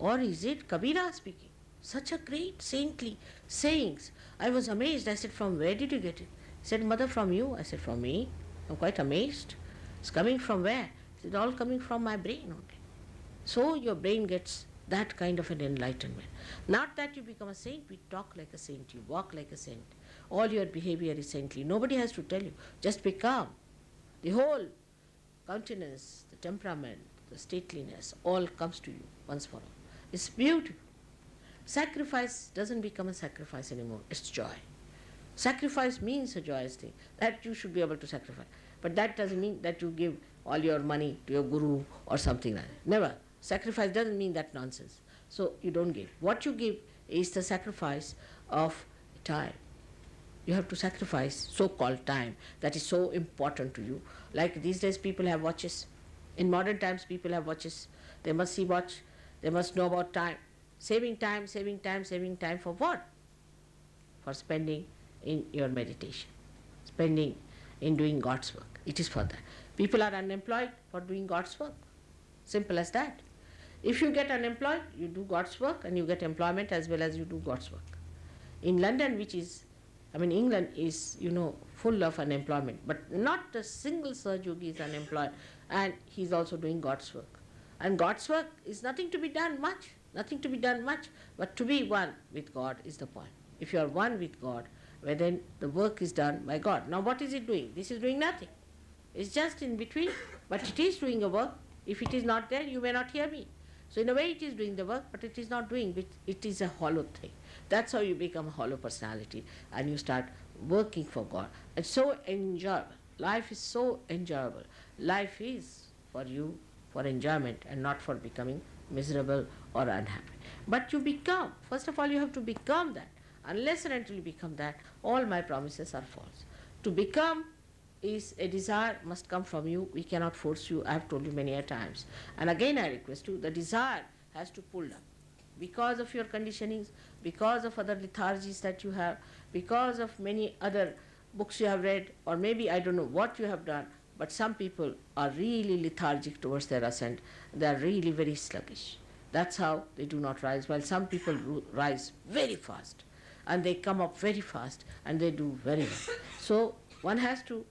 Or is it Kabira speaking? Such a great saintly sayings. I was amazed. I said, from where did you get it? He said, Mother, from you. I said, from me? I'm quite amazed. It's coming from where? He said, all coming from my brain only. So your brain gets that kind of an enlightenment. Not that you become a saint, we talk like a saint, you walk like a saint. All your behavior is saintly. Nobody has to tell you. Just become. The whole countenance, the temperament, the stateliness, all comes to you once for all. It's beautiful. Sacrifice doesn't become a sacrifice anymore. It's joy. Sacrifice means a joyous thing. That you should be able to sacrifice. But that doesn't mean that you give all your money to your guru or something like that. Never. Sacrifice doesn't mean that nonsense. So you don't give. What you give is the sacrifice of time. You have to sacrifice so-called time that is so important to you. Like these days people have watches. In modern times people have watches. They must see watch. They must know about time. Saving time, saving time, saving time for what? For spending in your meditation. Spending in doing God's work. It is for that. People are unemployed for doing God's work. Simple as that. If you get unemployed, you do God's work and you get employment as well as you do God's work. In London, England is, full of unemployment, but not a single Sir Yogi is unemployed, and he's also doing God's work. And God's work is nothing to be done much, but to be one with God is the point. If you are one with God, well, then the work is done by God. Now what is it doing? This is doing nothing. It's just in between, but it is doing a work. If it is not there, you may not hear me. So in a way it is doing the work, but it is not doing, it is a hollow thing. That's how you become a hollow personality and you start working for God. It's so enjoyable. Life is so enjoyable. Life is for you, for enjoyment and not for becoming miserable or unhappy. But you become, first of all you have to become that. Unless and until you become that, all my promises are false. To become is a desire must come from you. We cannot force you. I have told you many a times. And again I request you, the desire has to pull down. Because of your conditionings, because of other lethargies that you have, because of many other books you have read, or maybe I don't know what you have done, but some people are really lethargic towards their ascent. They are really very sluggish. That's how they do not rise, while some people rise very fast. And they come up very fast and they do very well. So one has to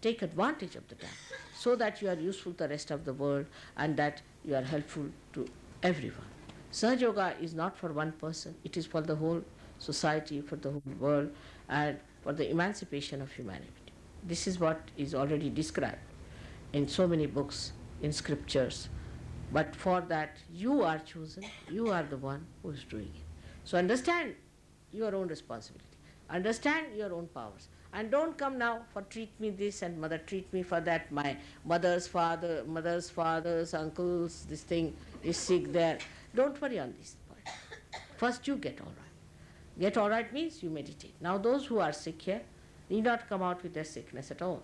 take advantage of the time so that you are useful to the rest of the world and that you are helpful to everyone. Sahaja Yoga is not for one person, it is for the whole society, for the whole world, and for the emancipation of humanity. This is what is already described in so many books, in scriptures. But for that you are chosen, you are the one who is doing it. So understand your own responsibility. Understand your own powers. And don't come now for treat me this and mother treat me for that. My mother's fathers, uncles, this thing is sick there. Don't worry on this point. First you get all right. Get all right means you meditate. Now those who are sick here need not come out with their sickness at all.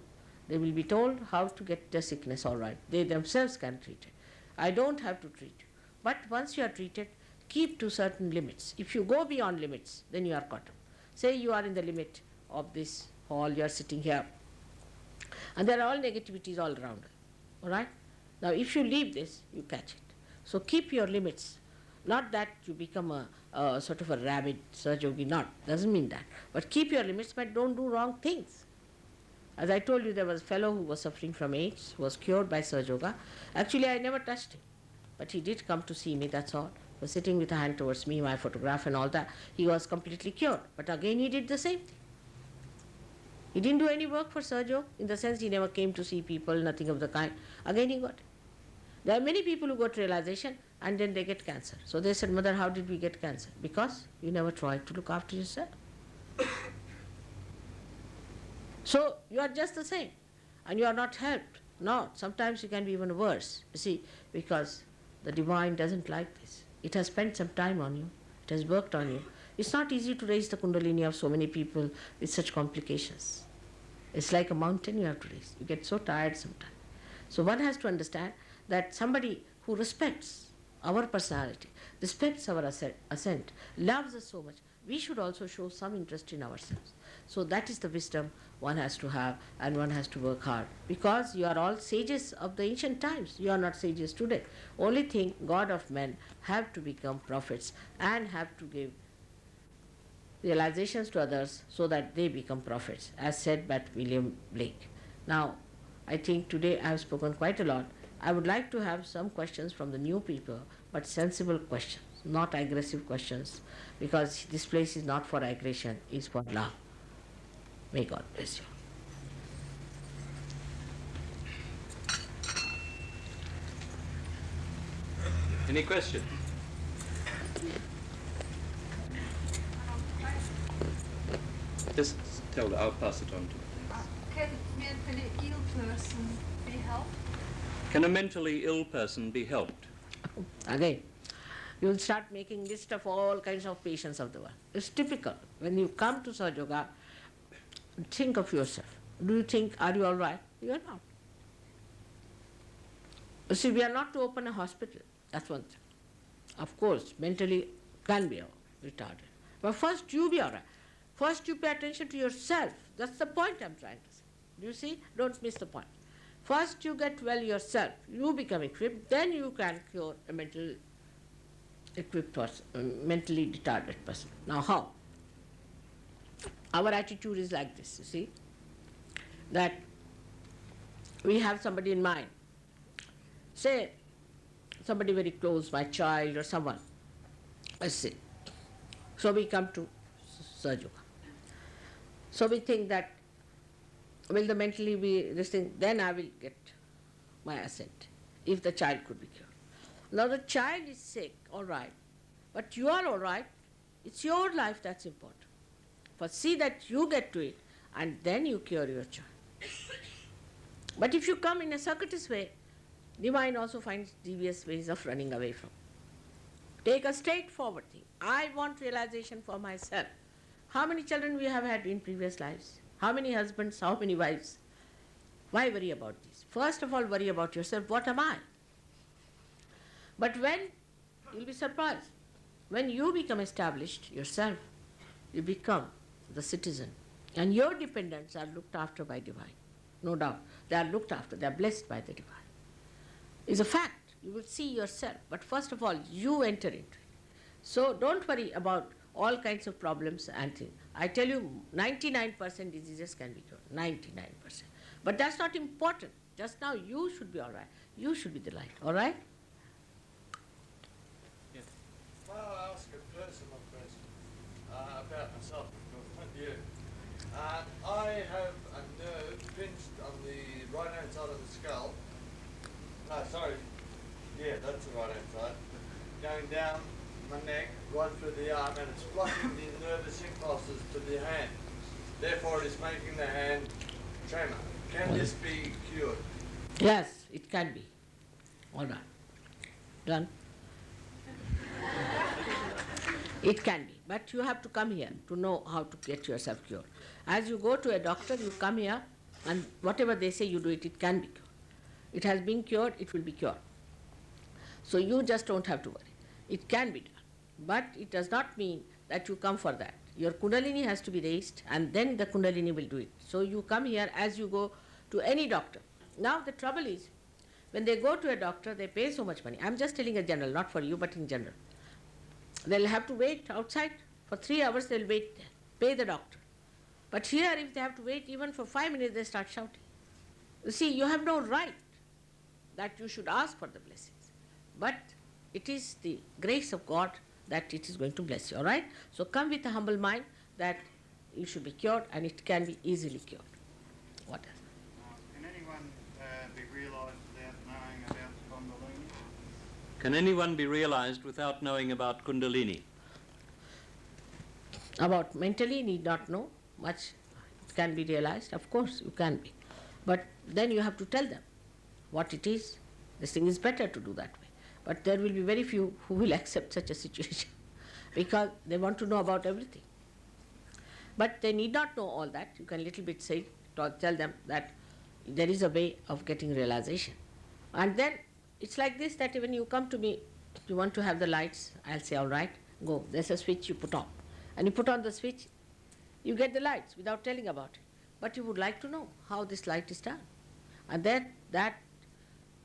They will be told how to get their sickness all right. They themselves can treat it. I don't have to treat you. But once you are treated, keep to certain limits. If you go beyond limits, then you are caught up. Say you are in the limit of this hall, you are sitting here, and there are all negativities all around. All right? Now if you leave this, you catch it. So keep your limits. Not that you become a sort of a rabid Sahaja Yogi, doesn't mean that. But keep your limits, but don't do wrong things. As I told you, there was a fellow who was suffering from AIDS, who was cured by Sahaja Yoga. Actually, I never touched him, but he did come to see me, that's all. He was sitting with a hand towards me, my photograph and all that. He was completely cured, but again he did the same thing. He didn't do any work for Sahaja Yoga, in the sense he never came to see people, nothing of the kind. Again he got it. There are many people who got realization and then they get cancer. So they said, Mother, how did we get cancer? Because you never tried to look after yourself. So you are just the same and you are not helped. No, sometimes you can be even worse. You see, because the divine doesn't like this. It has spent some time on you. It has worked on you. It's not easy to raise the kundalini of so many people with such complications. It's like a mountain you have to raise. You get so tired sometimes. So one has to understand that somebody who respects our personality, respects our ascent, loves us so much, we should also show some interest in ourselves. So that is the wisdom one has to have, and one has to work hard. Because you are all sages of the ancient times. You are not sages today. Only thing, God of men have to become prophets and have to give realizations to others so that they become prophets, as said by William Blake. Now, I think today I have spoken quite a lot. I would like to have some questions from the new people, but sensible questions, not aggressive questions, because this place is not for aggression, it's for love. May God bless you. Any questions? Just tell her, I'll pass it on to her. Can a mentally ill person be helped? Can a mentally ill person be helped? Again, you will start making list of all kinds of patients of the world. It's typical. When you come to Sahaja Yoga, think of yourself. Do you think, are you all right? You are not. You see, we are not to open a hospital. That's one thing. Of course, mentally can be retarded. But first you be all right. First you pay attention to yourself. That's the point I'm trying to say. Do you see? Don't miss the point. First you get well yourself. You become equipped. Then you can cure a mentally equipped person, a mentally retarded person. Now how? Our attitude is like this, you see, that we have somebody in mind. Say, somebody very close, my child or someone, let's say. So we come to Sahaja Yoga. So we think that, will the mentally be this thing, then I will get my assent, if the child could be cured. Now the child is sick, all right, but you are all right, it's your life that's important. First see that you get to it, and then you cure your child. But if you come in a circuitous way, the mind also finds devious ways of running away from. Take a straightforward thing. I want realization for myself. How many children we have had in previous lives? How many husbands? How many wives? Why worry about this? First of all, worry about yourself. What am I? But when, you'll be surprised, when you become established yourself, you become the citizen. And your dependents are looked after by divine. No doubt. They are looked after. They are blessed by the divine. It's a fact. You will see yourself. But first of all, you enter into it. So don't worry about all kinds of problems and things. I tell you, 99% diseases can be cured. 99%. But that's not important. Just now you should be all right. You should be the light. All right? Yes. May I ask a personal question about myself, not you? I have a nerve pinched on the right-hand side of the skull. No, sorry. Yeah, that's the right-hand side. Going down my neck, right through the arm, and it's blocking the nervous impulses to the hand. Therefore, it is making the hand tremor. Can this be cured? Yes, it can be. All right. Done? It can be. But you have to come here to know how to get yourself cured. As you go to a doctor, you come here, and whatever they say you do it, it can be cured. It has been cured, it will be cured. So you just don't have to worry. It can be done. But it does not mean that you come for that. Your Kundalini has to be raised, and then the Kundalini will do it. So you come here as you go to any doctor. Now the trouble is, when they go to a doctor, they pay so much money. I'm just telling a general, not for you, but in general. They'll have to wait outside. For 3 hours they'll wait there, pay the doctor. But here, if they have to wait even for 5 minutes, they start shouting. You see, you have no right that you should ask for the blessings. But it is the grace of God that it is going to bless you, all right? So come with a humble mind that you should be cured, and it can be easily cured. What else? Can anyone be realised without knowing about Kundalini? Can anyone be realized without knowing about Kundalini? About mentally, need not know much. It can be realized, of course you can be. But then you have to tell them what it is. This thing is better to do that way. But there will be very few who will accept such a situation because they want to know about everything. But they need not know all that. You can little bit say, tell them that there is a way of getting realization. And then it's like this, that when you come to me, you want to have the lights, I'll say, all right, go. There's a switch you put on. and you put on the switch, you get the lights without telling about it. But you would like to know how this light is done. And that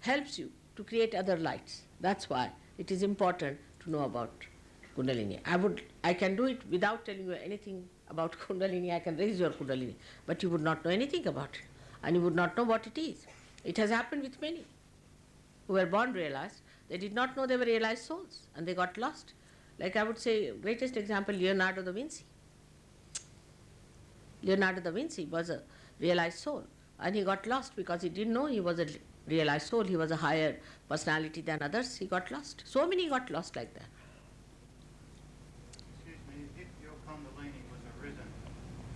helps you to create other lights. That's why it is important to know about Kundalini. I can do it without telling you anything about Kundalini. I can raise your Kundalini, but you would not know anything about it, and you would not know what it is. It has happened with many who were born realized. They did not know they were realized souls, and they got lost. Like I would say, greatest example, Leonardo da Vinci. Leonardo da Vinci was a realized soul, and he got lost because he didn't know he was a realized soul. He was a higher personality than others. He got lost. So many got lost like that. Excuse me, if your Kundalini was arisen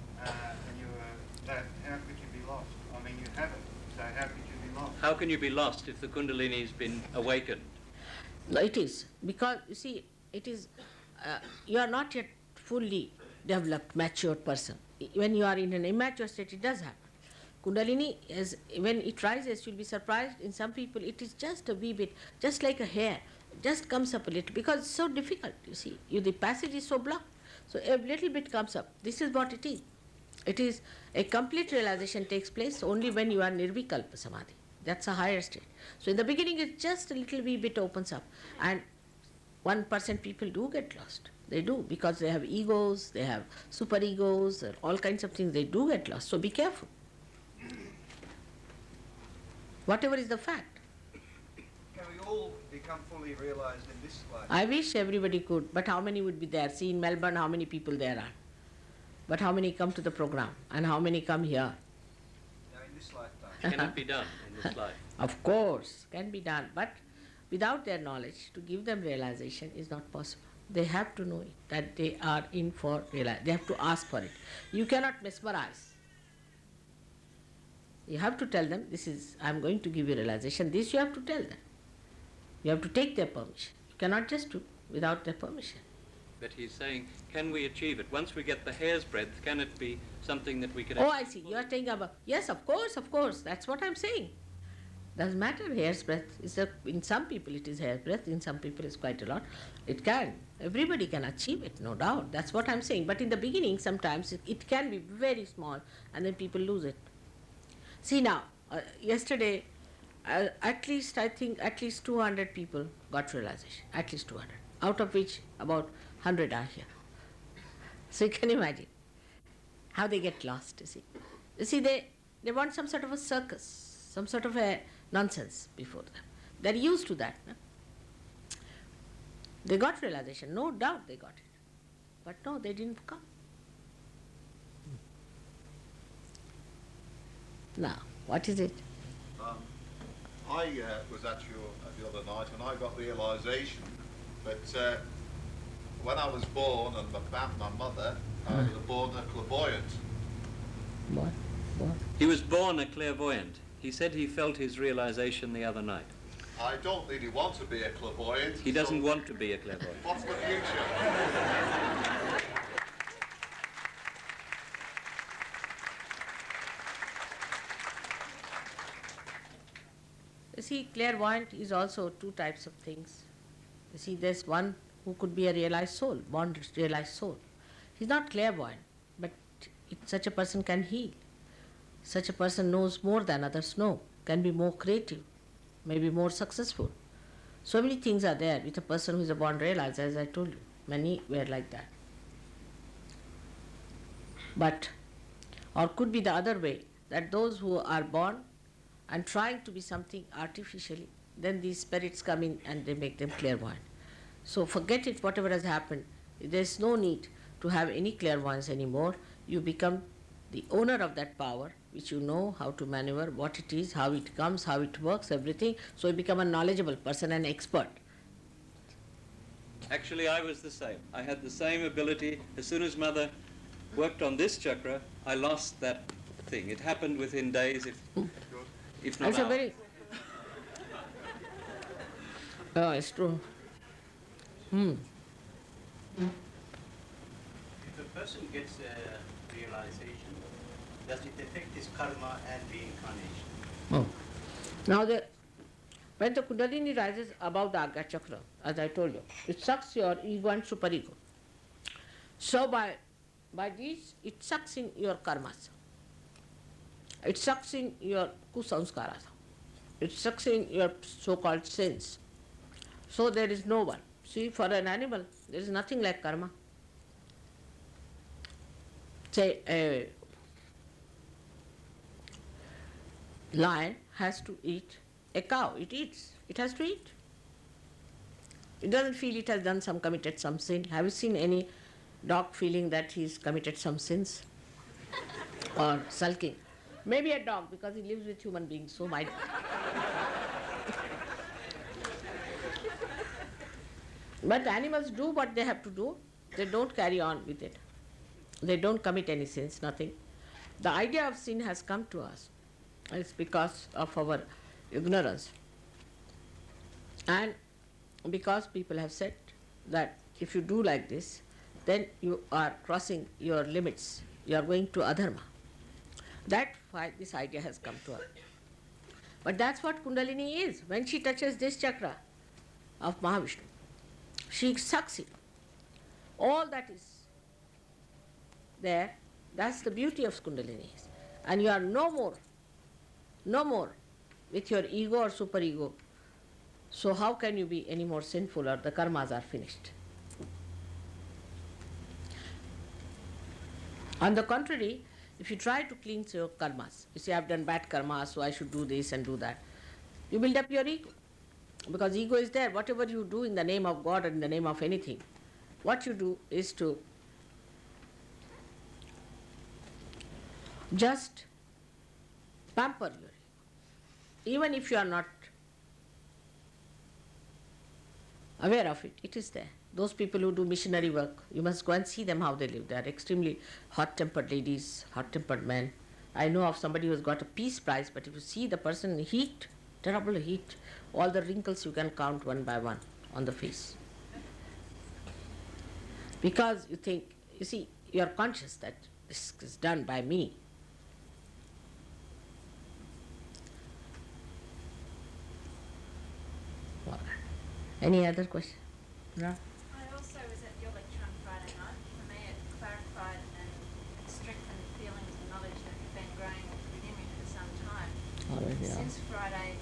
and you were that, how could you be lost? I mean, you have it, so how could you be lost? How can you be lost if the Kundalini has been awakened? No, it is. Because, you see, it is, you are not yet fully developed, matured person. When you are in an immature state, it does happen. Kundalini, when it rises, you'll be surprised. In some people, it is just a wee bit, just like a hair, just comes up a little, because it's so difficult, you see. The passage is so blocked. So a little bit comes up. This is what it is. It is a complete realization takes place only when you are nirvikalpa samadhi. That's a higher state. So in the beginning, it just a little wee bit opens up. And 1% people do get lost. They do, because they have egos, they have super egos, all kinds of things. They do get lost. So be careful. Whatever is the fact. Can we all become fully realized in this life? I wish everybody could, but how many would be there? See, in Melbourne, how many people there are? But how many come to the program? And how many come here? Now, in this lifetime. Can it be done in this life? Of course, can be done, but without their knowledge, to give them realization is not possible. They have to know it, that they are in for realization. They have to ask for it. You cannot mesmerize. You have to tell them, this is, I am going to give you realization. This you have to tell them. You have to take their permission. You cannot just do without their permission. But he's saying, can we achieve it? Once we get the hair's breadth, can it be something that we can... Oh, I see. You are saying about, yes, of course. That's what I am saying. Doesn't matter, hair's breadth. In some people it is hair's breadth, in some people it's quite a lot. It can. Everybody can achieve it, no doubt. That's what I'm saying. But in the beginning, sometimes it can be very small, and then people lose it. See now, yesterday, at least 200 people got realization. At least 200. Out of which about 100 are here. So you can imagine how they get lost, you see. You see, they want some sort of a circus, some sort of a nonsense before them. They're used to that. No? They got realization, no doubt they got it. But no, they didn't come. Now, what is it? I was at the other night and I got realisation that when I was born and my mother, I was born a clairvoyant. What? He was born a clairvoyant. He said he felt his realization the other night. I don't really want to be a clairvoyant. He doesn't want to be a clairvoyant. What's the future? You see, clairvoyant is also two types of things. You see, there's one who could be a realized soul, born realized soul. He's not clairvoyant, but such a person can heal. Such a person knows more than others know, can be more creative, maybe more successful. So many things are there with a person who is a born realized, as I told you. Many were like that. But, or could be the other way, that those who are born and trying to be something artificially, then these spirits come in and they make them clairvoyant. So forget it, whatever has happened. There's no need to have any clairvoyance anymore. You become the owner of that power, which you know how to maneuver, what it is, how it comes, how it works, everything. So you become a knowledgeable person, an expert. Actually, I was the same. I had the same ability. As soon as Mother worked on this chakra, I lost that thing. It happened within days, if not That's a hours. very... Oh, it's true. If a person gets a realization, does it affect his karma and reincarnation? Oh. Now, when the Kundalini rises above the Agya Chakra, as I told you, it sucks your ego and superego. So by this, it sucks in your karmas. It sucks in your kusanskaras. It sucks in your so-called sins. So there is no one. See, for an animal, there is nothing like karma. Say, a lion has to eat a cow. It eats. It has to eat. It doesn't feel it has committed some sin. Have you seen any dog feeling that he's committed some sins? Or sulking? Maybe a dog, because he lives with human beings, so might. But animals do what they have to do. They don't carry on with it. They don't commit any sins, nothing. The idea of sin has come to us. It's because of our ignorance. And because people have said that if you do like this, then you are crossing your limits. You are going to adharma. That's why this idea has come to us. But that's what Kundalini is. When she touches this chakra of Mahavishnu, she sucks it. All that is there, that's the beauty of Kundalini. And you are no more with your ego or superego. So how can you be any more sinful, or the karmas are finished? On the contrary, if you try to cleanse your karmas, you say, I've done bad karma, so I should do this and do that, you build up your ego. Because ego is there. Whatever you do in the name of God or in the name of anything, what you do is to just pamper your ego. Even if you are not aware of it, it is there. Those people who do missionary work, you must go and see them how they live. They are extremely hot-tempered ladies, hot-tempered men. I know of somebody who has got a peace prize, but if you see the person in heat, terrible heat, all the wrinkles you can count one by one on the face. Because you think, you see, you are conscious that this is done by me. All right. Any other question? No? I also was at your lecture on Friday night. For me, it clarified and strengthened feelings and knowledge that have been growing within me for some time. Since Friday,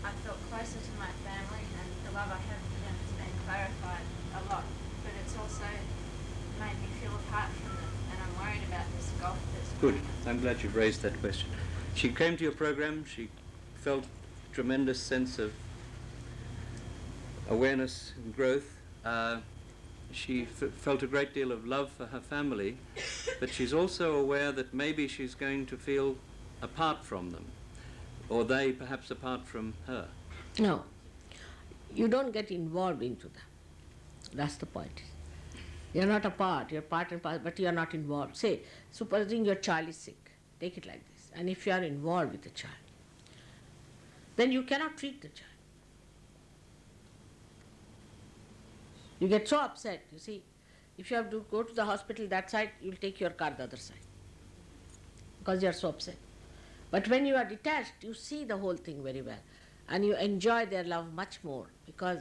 I felt closer to my family, and the love I have for them has been clarified a lot. But it's also made me feel apart from them, and I'm worried about this gulf that's Good. growing. I'm glad you've raised that question. She came to your program, she felt tremendous sense of awareness and growth. She felt a great deal of love for her family, but she's also aware that maybe she's going to feel apart from them, or they perhaps apart from her. No. You don't get involved into them. That's the point. You're not a part, you're part and part, but you're not involved. Say, supposing your child is sick, take it like this, and if you are involved with the child, then you cannot treat the child. You get so upset, you see. If you have to go to the hospital that side, you'll take your car the other side, because you are so upset. But when you are detached, you see the whole thing very well, and you enjoy their love much more, because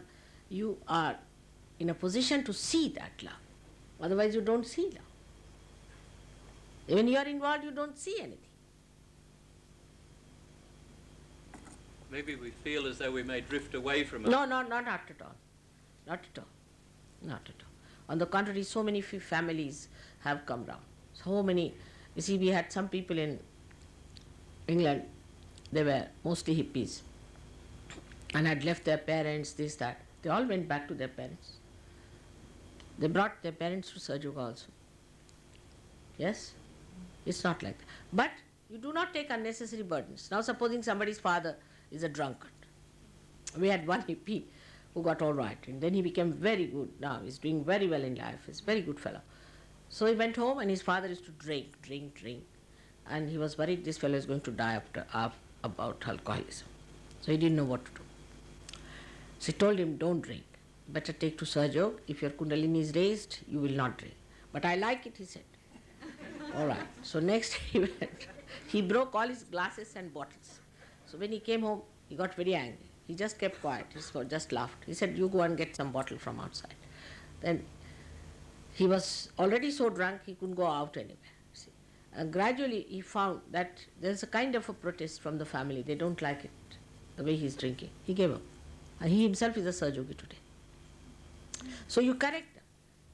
you are in a position to see that love. Otherwise you don't see love. When you are involved, you don't see anything. Maybe we feel as though we may drift away from her. No, not at all. Not at all. Not at all. On the contrary, so many families have come down. So many. You see, we had some people in England, they were mostly hippies, and had left their parents, this, that. They all went back to their parents. They brought their parents to Sahaja Yoga also. Yes? It's not like that. But you do not take unnecessary burdens. Now supposing somebody's father is a drunkard. We had one hippie who got all right, and then he became very good. Now he's doing very well in life. He's a very good fellow. So he went home, and his father used to drink. And he was worried this fellow is going to die about alcoholism. So he didn't know what to do. So he told him, don't drink. Better take to Sahaja Yoga. If your Kundalini is raised, you will not drink. But I like it, he said. All right. So next he went. He broke all his glasses and bottles. So when he came home, he got very angry. He just kept quiet. He just laughed. He said, you go and get some bottle from outside. Then He was already so drunk he couldn't go out anywhere. See. And gradually he found that there's a kind of a protest from the family. They don't like it, the way he's drinking. He gave up. And he himself is a Sahajogi today. So you correct them.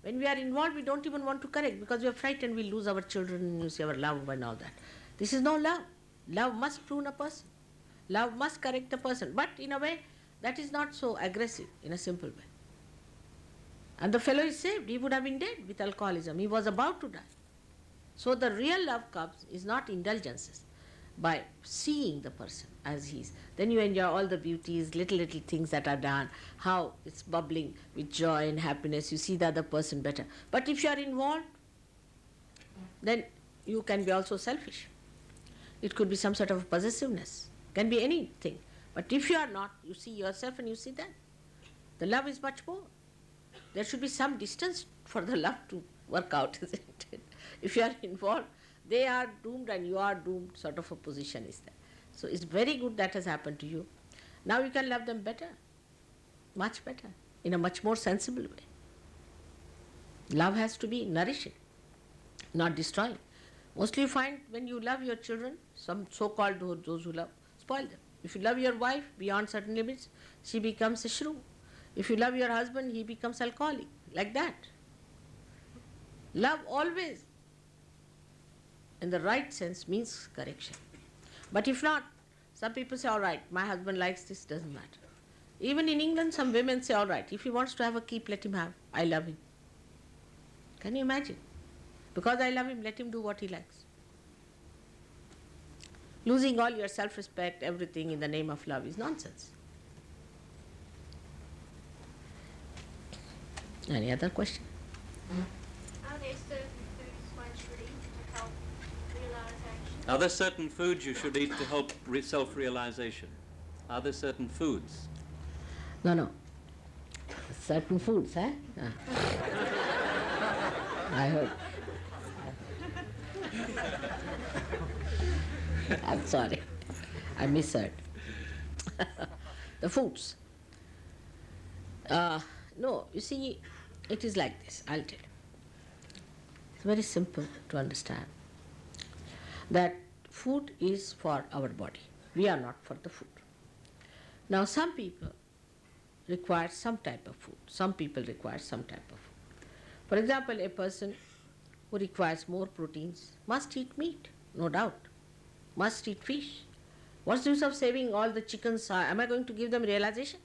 When we are involved, we don't even want to correct because we are frightened we'll lose our children, lose our love and all that. This is no love. Love must prune a person. Love must correct a person. But in a way, that is not so aggressive, in a simple way. And the fellow is saved. He would have been dead with alcoholism. He was about to die. So the real love comes is not indulgences, by seeing the person as he is. Then you enjoy all the beauties, little things that are done, how it's bubbling with joy and happiness. You see the other person better. But if you are involved, then you can be also selfish. It could be some sort of possessiveness. Can be anything. But if you are not, you see yourself and you see them. The love is much more. There should be some distance for the love to work out, isn't it? If you are involved, they are doomed and you are doomed, sort of a position is there. So it's very good that has happened to you. Now you can love them better, much better, in a much more sensible way. Love has to be nourishing, not destroying. Mostly you find when you love your children, some so-called those who love, spoil them. If you love your wife beyond certain limits, she becomes a shrew. If you love your husband, he becomes alcoholic, like that. Love always, in the right sense, means correction. But if not, some people say, all right, my husband likes this, doesn't matter. Even in England, some women say, all right, if he wants to have a keep, let him have. I love him. Can you imagine? Because I love him, let him do what he likes. Losing all your self-respect, everything in the name of love is nonsense. Any other question? Are there certain foods one should eat to help realization? Are there certain foods you should eat to help self-realization? Are there certain foods? No. Certain foods, eh? I heard. I'm sorry. I misheard. The foods. No, you see, it is like this, I'll tell you. It's very simple to understand that food is for our body. We are not for the food. Now, some people require some type of food. Some people require some type of food. For example, a person who requires more proteins must eat meat, no doubt. Must eat fish. What's the use of saving all the chickens? Am I going to give them realization?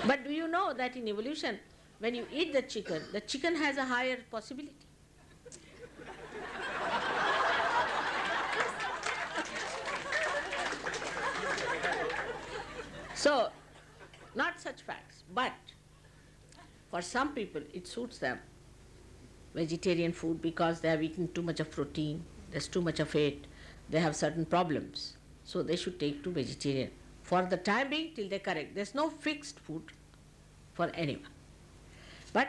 But do you know that in evolution, when you eat the chicken has a higher possibility. So, not such facts, but for some people it suits them, vegetarian food, because they have eaten too much of protein, there's too much of it, they have certain problems, so they should take to vegetarian. For the time being, till they correct. There's no fixed food for anyone. But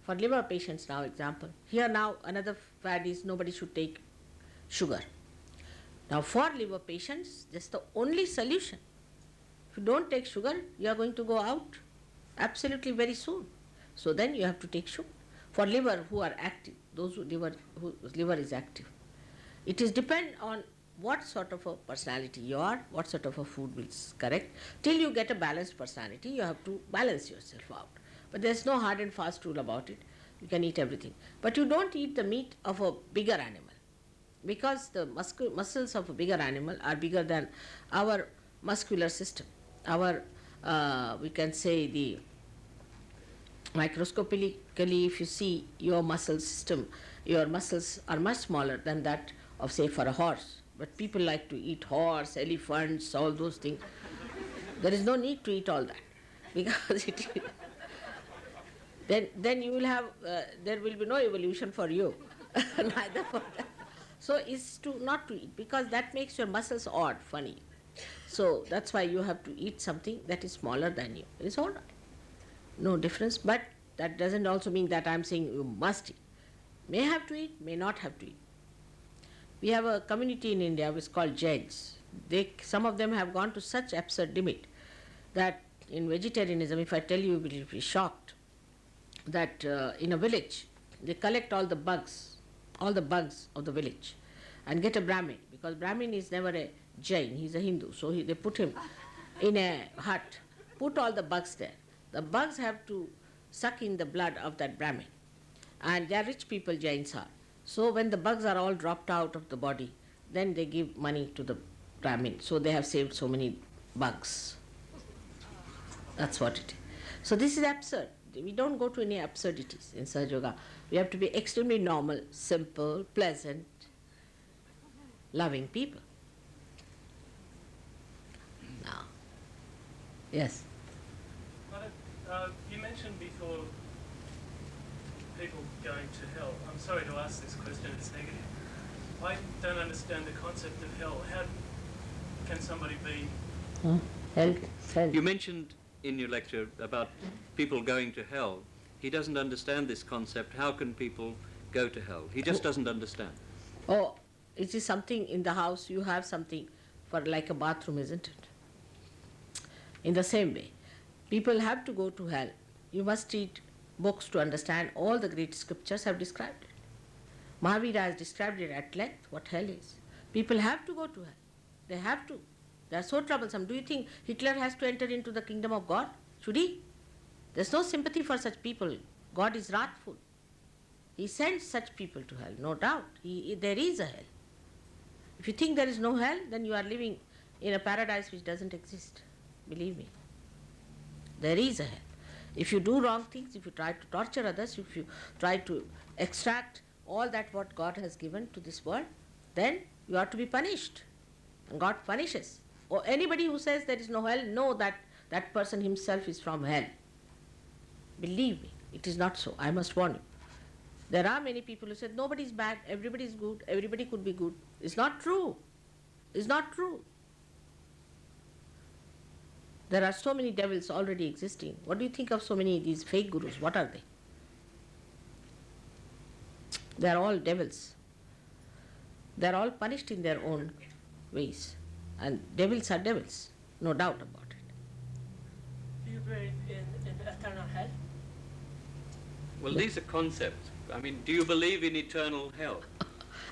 for liver patients now, example, here now another fad is nobody should take sugar. Now for liver patients, that's the only solution. If you don't take sugar, you are going to go out absolutely very soon. So then you have to take sugar. For liver who are active, those whose liver is active, it is depend on what sort of a personality you are, what sort of a food will correct. Till you get a balanced personality, you have to balance yourself out. But there's no hard and fast rule about it. You can eat everything. But you don't eat the meat of a bigger animal, because the muscles of a bigger animal are bigger than our muscular system. Our, we can say, the microscopically, if you see your muscle system, your muscles are much smaller than that of, say, for a horse. But people like to eat horse, elephants, all those things. There is no need to eat all that, because then you will have, there will be no evolution for you, neither for that. So it's to not to eat, because that makes your muscles odd, funny. So that's why you have to eat something that is smaller than you. It's all right, no difference. But that doesn't also mean that I'm saying you must eat. May have to eat, may not have to eat. We have a community in India which is called Jains. Some of them have gone to such absurd limit that in vegetarianism, if I tell you, you will be shocked, that in a village, they collect all the bugs of the village and get a Brahmin, because Brahmin is never a Jain, he's a Hindu. So they put him in a hut, put all the bugs there. The bugs have to suck in the blood of that Brahmin. And they are rich people, Jains are. So when the bugs are all dropped out of the body, then they give money to the Brahmin. So they have saved so many bugs. That's what it is. So this is absurd. We don't go to any absurdities in Sahaja Yoga. We have to be extremely normal, simple, pleasant, loving people. Now, yes. You mentioned before people going to hell. I'm sorry to ask this question, it's negative. I don't understand the concept of hell. How can somebody be... Hell. You mentioned in your lecture about people going to hell. He doesn't understand this concept. How can people go to hell? He just doesn't understand. Oh, it is something in the house, you have something for like a bathroom, isn't it? In the same way, people have to go to hell. You must read books to understand. All the great scriptures have described it. Mahavira has described it at length, what hell is. People have to go to hell. They have to. They are so troublesome. Do you think Hitler has to enter into the kingdom of God? Should he? There's no sympathy for such people. God is wrathful. He sends such people to hell, no doubt. There is a hell. If you think there is no hell, then you are living in a paradise which doesn't exist. Believe me. There is a hell. If you do wrong things, if you try to torture others, if you try to extract all that what God has given to this world, then you are to be punished. And God punishes. Or anybody who says there is no hell, know that that person himself is from hell. Believe me, it is not so. I must warn you. There are many people who say nobody is bad, everybody is good, everybody could be good. It's not true. It's not true. There are so many devils already existing. What do you think of so many of these fake gurus? What are they? They are all devils. They are all punished in their own ways. And devils are devils, no doubt about it. Do you believe in eternal hell? Well, these are concepts. I mean, do you believe in eternal hell?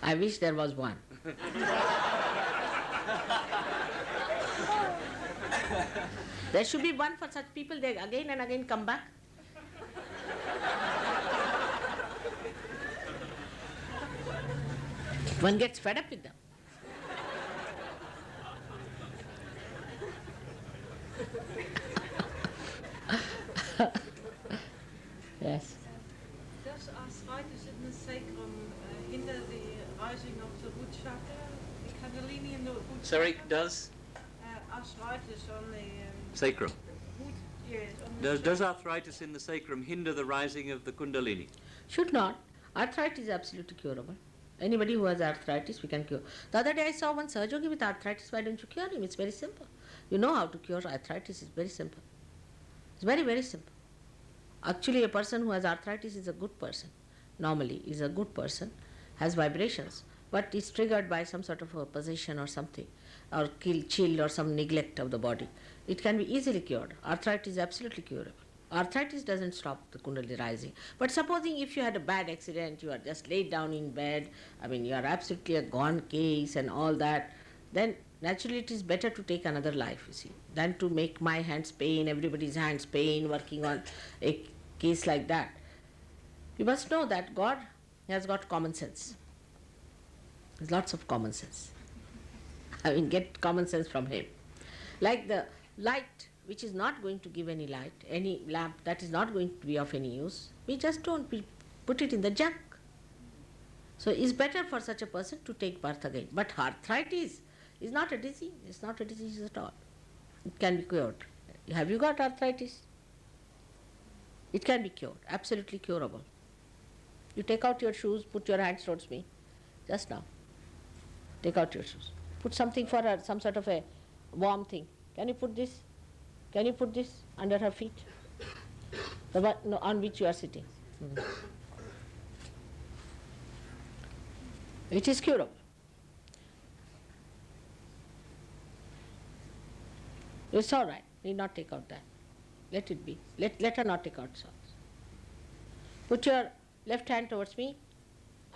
I wish there was one. There should be one for such people. They again and again come back. One gets fed up with them. Yes. Does arthritis in the sacrum hinder the rising of the root chakra, the Kundalini in the root Sorry, chakra? does? Arthritis on the Sacrum. root, yes, on the Does arthritis in the sacrum hinder the rising of the Kundalini? Should not. Arthritis is absolutely curable. Anybody who has arthritis, we can cure. The other day I saw one Sahaja Yogi with arthritis. Why don't you cure him? It's very simple. You know how to cure arthritis. It's very simple. It's very, very simple. Actually, a person who has arthritis is a good person. Normally, is a good person, has vibrations, but is triggered by some sort of a possession or something, or chill or some neglect of the body. It can be easily cured. Arthritis is absolutely curable. Arthritis doesn't stop the Kundalini rising. But supposing if you had a bad accident, you are just laid down in bed, I mean you are absolutely a gone case and all that, then naturally it is better to take another life, you see, than to make my hands pain, everybody's hands pain, working on a case like that. You must know that God has got common sense. There's lots of common sense. I mean, get common sense from Him. Like the light which is not going to give any light, any lamp that is not going to be of any use, we just don't put it in the junk. So it's better for such a person to take birth again. But arthritis is not a disease. It's not a disease at all. It can be cured. Have you got arthritis? It can be cured, absolutely curable. You take out your shoes, put your hands towards me, just now. Take out your shoes. Put something for her, some sort of a warm thing. Can you put this? Can you put this under her feet? The one on which you are sitting. It is curable. It's all right. Need not take out that. Let it be. Let her not take out socks. Put your left hand towards me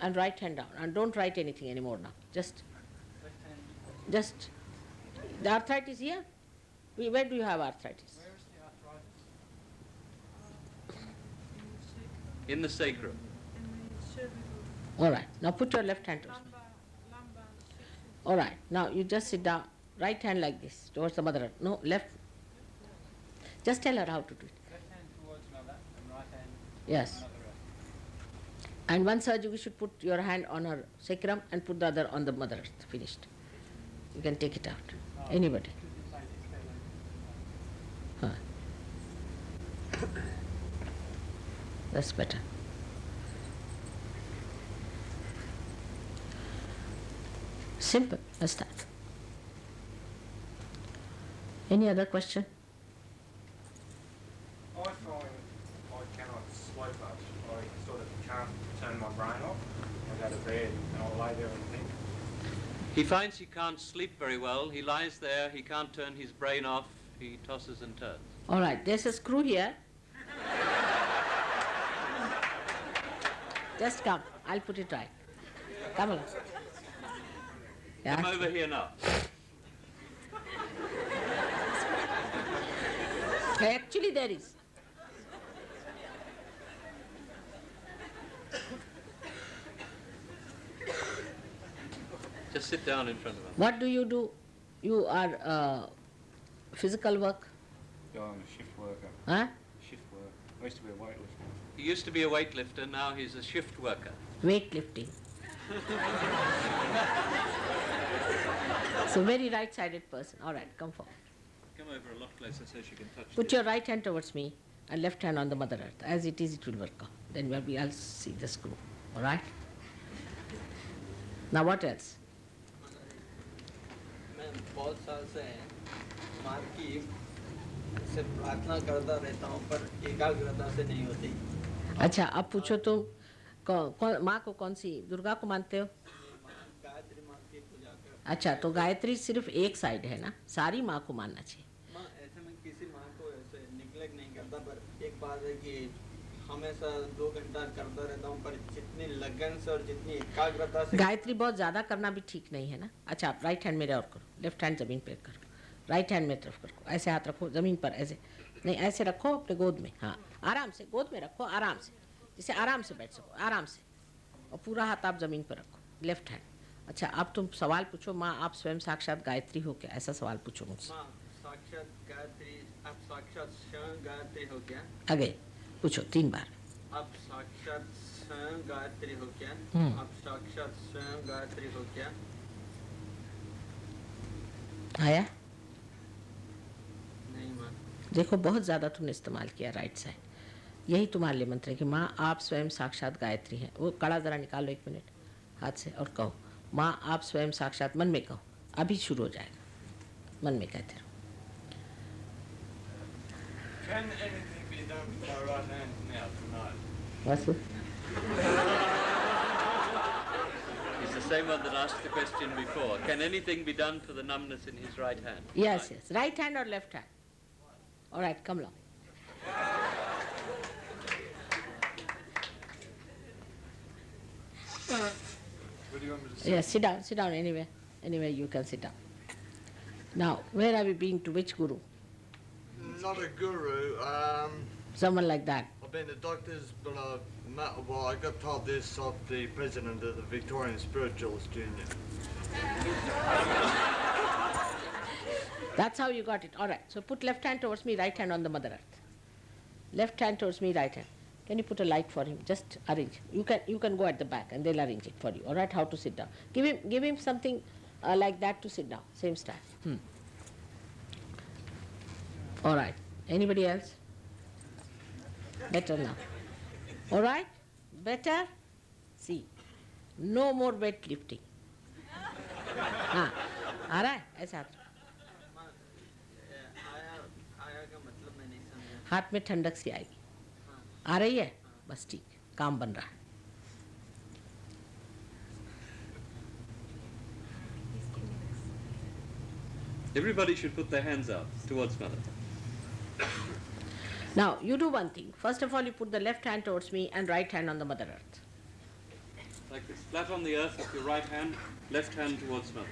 and right hand down. And don't write anything anymore now. Just the arthritis here? Where do you have arthritis? Where is the arthritis? In the sacrum. In the cervical, All right. Now put your left hand towards me. lumbar, section. All right. Now you just sit down. Right hand like this towards the mother earth. No, left. Just tell her how to do it. Left hand towards mother and right hand Yes. mother earth. And one surgery you should put your hand on her sacrum and put the other on the mother earth. Finished. You can take it out. Anybody. Huh. That's better. Simple as that. Any other question? I find I cannot sleep much. I sort of can't turn my brain off. I go to bed and I'll lay there and think. He finds he can't sleep very well. He lies there, he can't turn his brain off, he tosses and turns. All right, there's a screw here. Just come, I'll put it right. Come along. Come over here now. Actually, there is. Just sit down in front of him. What do? You are physical work? Yeah, I'm a shift worker. Huh? Shift work. I used to be a weightlifter. He used to be a weightlifter, now he's a shift worker. Weightlifting. So very right-sided person. All right, come forward. Come over a lot closer so she can touch Put your right hand towards me and left hand on the Mother Earth. As it is, it will work out. Then I'll see the screw. All right? Now what else? मैं बहुत साल से माँ की से प्रार्थना करता रहता हूँ पर एकाग्रता से नहीं होती। अच्छा, अब पूछो तुम माँ को कौन सी दुर्गा को मानते हो? गायत्री माँ की पूजा कर। अच्छा, तो गायत्री सिर्फ एक साइड है ना, सारी माँ को मानना चाहिए। माँ ऐसे में किसी माँ को ऐसे निग्लेक्ट नहीं करता पर एक बात है कि हमेशा 2 घंटा करता रहता हूँ पर जितनी लगन से और जितनी एकाग्रता से गायत्री बहुत ज्यादा करना भी ठीक नहीं है ना। अच्छा, आप राइट हैंड मेरे और करो, लेफ्ट हैंड जमीन पे करो, राइट हैंड मेरी तरफ करो, ऐसे हाथ रखो जमीन पर, ऐसे नहीं, ऐसे रखो अपने गोद में, हाँ आराम से गोद में रखो, आराम से, जिससे आराम से बैठ सको, आराम से, और पूरा हाथ आप जमीन पर रखो, लेफ्ट हैंड। अच्छा, अब तुम सवाल पूछो, माँ आप स्वयं साक्षात गायत्री हो क्या? ऐसा सवाल पूछो मुझसे। माँ साक्षात गायत्री, आप साक्षात स्वयं गायत्री हो क्या? आगे पूछो 3 बार। आप साक्षात स्वयं गायत्री हो क्या? आप साक्षात स्वयं गायत्री हो क्या? आया? नहीं माँ। देखो, बहुत ज़्यादा तुमने इस्तेमाल किया राइट साइड। यही तुम्हारे लिए मंत्र है कि माँ आप स्वयं साक्षात गायत्री हैं। वो कड़ा ज़रा निकालो 1 मिनट हाथ से और कहो, माँ आप स्वयं साक्षात, मन में कहो, अभी शुरू हो जाएगा, मन में कहते रहो। Can anything be done with my right hand now tonight? What's it? He's the same one that asked the question before. Can anything be done for the numbness in his right hand? Yes, yes. Right hand or left hand? All right, come along. Where do you want me to sit? Yes, sit down anywhere. Anywhere you can sit down. Now, where have you been to? Which guru? Not a guru. Someone like that. I've been to doctors, but I got told this of the president of the Victorian Spiritualist Union. That's how you got it. All right. So put left hand towards me, right hand on the Mother Earth. Left hand towards me, right hand. Can you put a light for him? Just arrange. You can go at the back and they'll arrange it for you. All right. How to sit down? Give him something like that to sit down. Same style. All right. Anybody else? Better now. All right. Better. See. No more weight lifting. हाँ, आ रहा है ऐसा हाथ आया का मतलब मैं नहीं समझा। हाथ में ठंडक सी आएगी, आ रही है, बस ठीक, काम बन रहा है। Everybody should put their hands out towards Mother. Now, you do one thing. First of all, you put the left hand towards me and right hand on the Mother Earth. Like this, flat on the earth with your right hand, left hand towards Mother.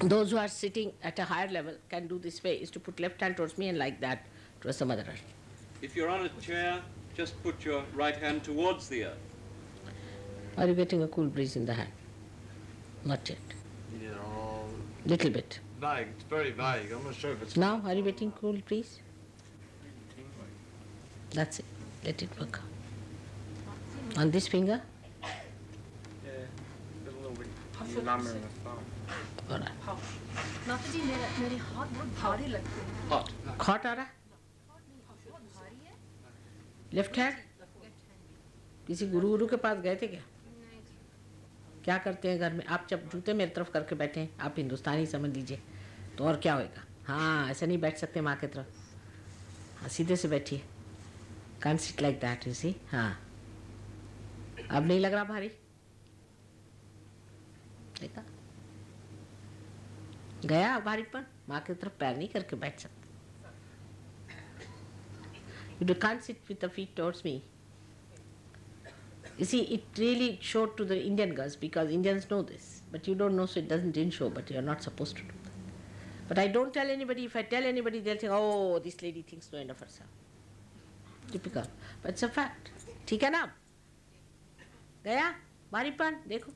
Those who are sitting at a higher level can do this way, is to put left hand towards me and like that towards the Mother Earth. If you're on a chair, just put your right hand towards the earth. Are you getting a cool breeze in the hand? Not yet. Yeah, Little bit. vague. It's very vague. I'm not sure if it's... Now, are you getting cool breeze? That's it. Let it work out. On this finger? Yeah, there's a little bit number in the thumb. All right. माता जी मेरे हाथ बहुत भारी लगते हैं Hot. Hot आ रहा? बहुत भारी है लेफ्ट हैंड? किसी गुरु के पास गए थे क्या? क्या करते हैं घर में? आप जब जूते मेरी तरफ करके बैठे हैं, आप हिंदुस्तानी समझ लीजिए, तो और क्या होएगा? हाँ, ऐसे नहीं बैठ सकते माँ की तरफ. हाँ, सीधे से बैठिए. Can't sit like that, you see? हाँ. अब नहीं लग रहा भारी? देखा? गया भारीपन? माँ की तरफ पैर नहीं करके बैठ सकते. You can't sit with the feet towards me. You see, it really showed to the Indian girls because Indians know this, but you don't know, so it didn't show, but you're not supposed to do that. But I don't tell anybody. If I tell anybody, they'll think, oh, this lady thinks no end of herself. Typical. But it's a fact. ठीक है ना? गया? भारीपन? देखो.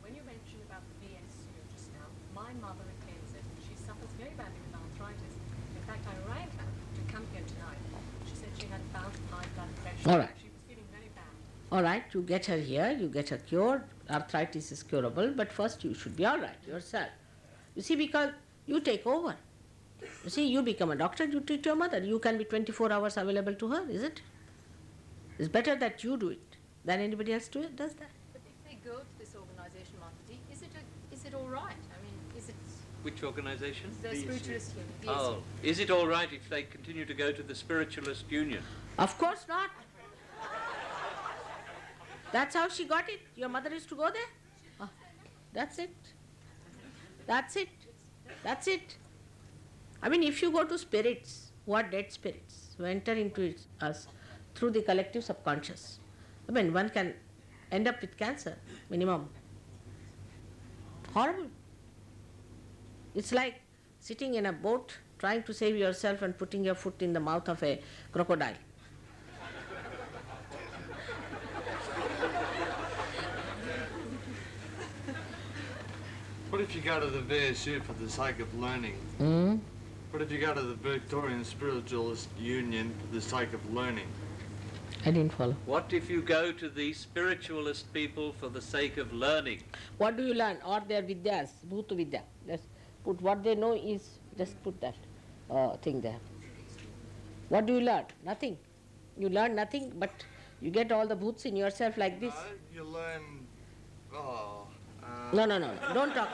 When you mentioned about the VSU just now, my mother attends it. She suffers very badly with arthritis. In fact, I rang her to come here tonight. She said she had found high blood pressure. All right. She was feeling very bad. All right, you get her here, you get her cured. Arthritis is curable, but first you should be all right yourself. You see, because you take over. You see, you become a doctor, you treat your mother. You can be 24 hours available to her, is it? It's better that you do it than anybody else does that. But if they go to this organization, Mataji, is it all right? I mean, is it Which organization? the spiritualist union? Oh, is it all right if they continue to go to the Spiritualist Union? Of course not. That's how she got it. Your mother used to go there. Ah, that's it. That's it. That's it. I mean, if you go to spirits, who are dead spirits, who enter into us through the collective subconscious, I mean, one can end up with cancer, minimum. Horrible. It's like sitting in a boat, trying to save yourself and putting your foot in the mouth of a crocodile. What if you go to the VSU for the sake of learning? Mm? What if you go to the Victorian Spiritualist Union for the sake of learning? I didn't follow. What if you go to the spiritualist people for the sake of learning? What do you learn? Or their vidyas, bhuta vidya. Just put what they know is, just put that thing there. What do you learn? Nothing. You learn nothing, but you get all the bhuts in yourself like this. No, you learn... No, don't talk.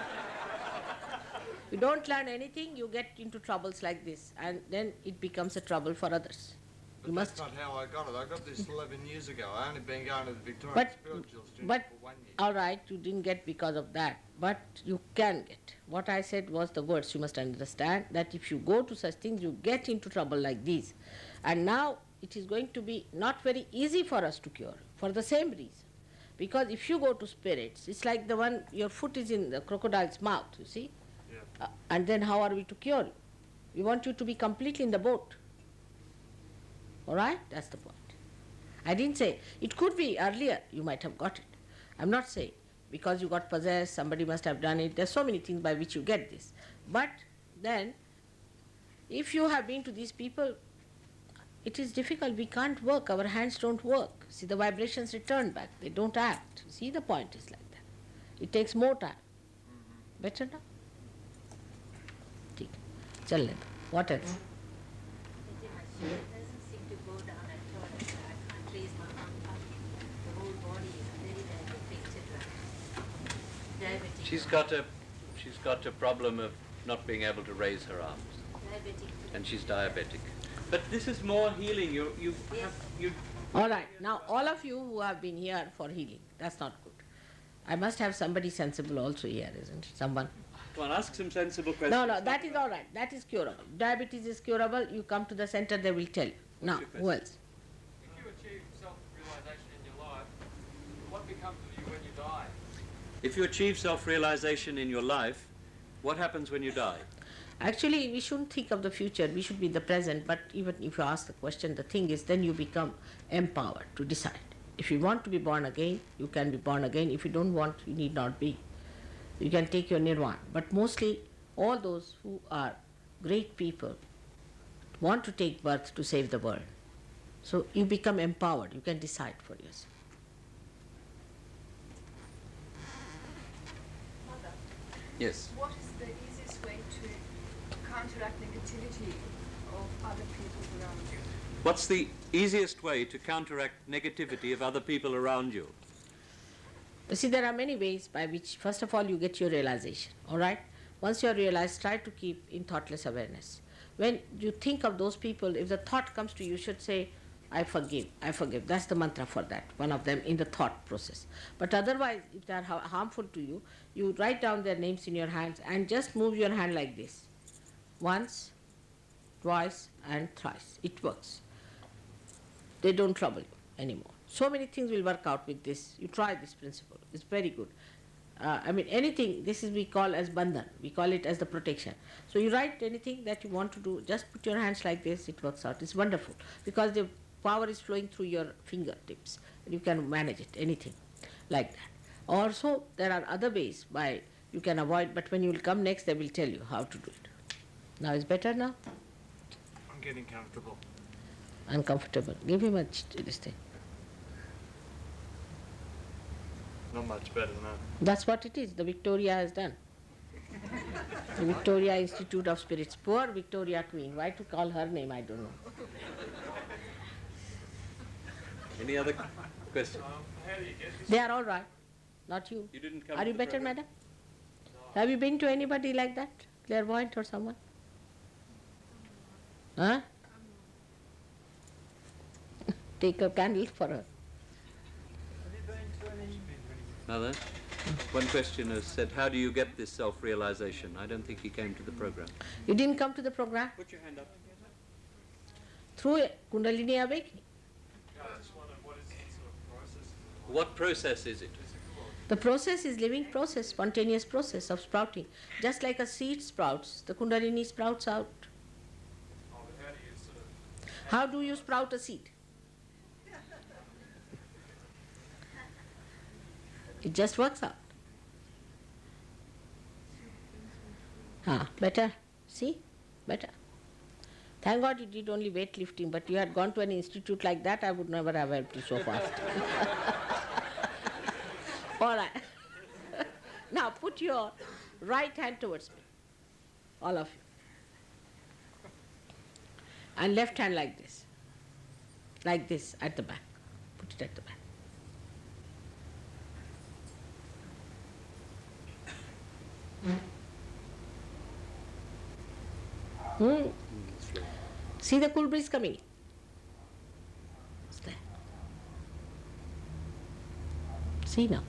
You don't learn anything, you get into troubles like this, and then it becomes a trouble for others. But that's not how I got it. I got this 11 years ago. I only been going to the Victorian Spiritualist Union for 1 year. All right, you didn't get because of that, but you can get. What I said was the words. You must understand that if you go to such things, you get into trouble like these. And now it is going to be not very easy for us to cure, for the same reason. Because if you go to spirits, it's like the one, your foot is in the crocodile's mouth, you see? Yeah. And then how are we to cure you? We want you to be completely in the boat. All right? That's the point. I didn't say, it could be earlier, you might have got it. I'm not saying, because you got possessed, somebody must have done it. There's so many things by which you get this. But then, if you have been to these people, it is difficult. We can't work. Our hands don't work. See, the vibrations return back. They don't act. See, the point is like that. It takes more time. Better now? Chal le. What else? It doesn't seem to go down at all. I can't raise my arm up. The whole body is very, very affected right now. Diabetic. She's got a problem of not being able to raise her arms, Diabetic. and she's diabetic. But this is more healing. All right. Now, all of you who have been here for healing, that's not good. I must have somebody sensible also here, isn't it? Someone. Come on, ask some sensible questions. No, that is all right. That is curable. Diabetes is curable. You come to the center, they will tell you. Now, who else? If you achieve self-realization in your life, what becomes of you when you die? If you achieve self-realization in your life, what happens when you die? Actually, we shouldn't think of the future. We should be in the present. But even if you ask the question, the thing is, then you become empowered to decide. If you want to be born again, you can be born again. If you don't want, you need not be. You can take your nirvana. But mostly, all those who are great people want to take birth to save the world. So you become empowered. You can decide for yourself. Mother, Yes. what is the easiest way to counteract negativity of other people around you? What's the easiest way to counteract negativity of other people around you? You see, there are many ways by which, first of all, you get your realization, all right? Once you are realized, try to keep in thoughtless awareness. When you think of those people, if the thought comes to you, you should say, I forgive, I forgive. That's the mantra for that, one of them in the thought process. But otherwise, if they are harmful to you, you write down their names in your hands and just move your hand like this. Once, twice, and thrice. It works. They don't trouble you anymore. So many things will work out with this. You try this principle. It's very good. Anything, this is we call as bandhan. We call it as the protection. So you write anything that you want to do, just put your hands like this, it works out. It's wonderful because the power is flowing through your fingertips. And you can manage it, anything like that. Also, there are other ways by you can avoid, but when you will come next, they will tell you how to do it. Now it's better now? I'm getting comfortable. Uncomfortable. Give him this thing. Not much better than that. That's what it is. The Victoria has done. The Victoria Institute of Spirits. Poor Victoria Queen. Why to call her name, I don't know. Any other questions? How do you get this? They are all right. Not you. You didn't come Are to you the better, program? madam? Have you been to anybody like that? Clairvoyant or someone? Huh? Take a candle for her. Another? One questioner said, how do you get this self-realization? I don't think he came to the program. You didn't come to the program? Put your hand up. Through Kundalini awakening. I just wondered what is the sort of process? What process is it? The process is living process, spontaneous process of sprouting. Just like a seed sprouts, the Kundalini sprouts out. Oh, but how do you sort of... How do you sprout a seed? It just works out. Better? See? Better. Thank God you did only weightlifting, but you had gone to an institute like that, I would never have helped you so fast. All right. Now put your right hand towards me, all of you. And left hand like this, at the back. Put it at the back. See the cool breeze coming? It's there. See now.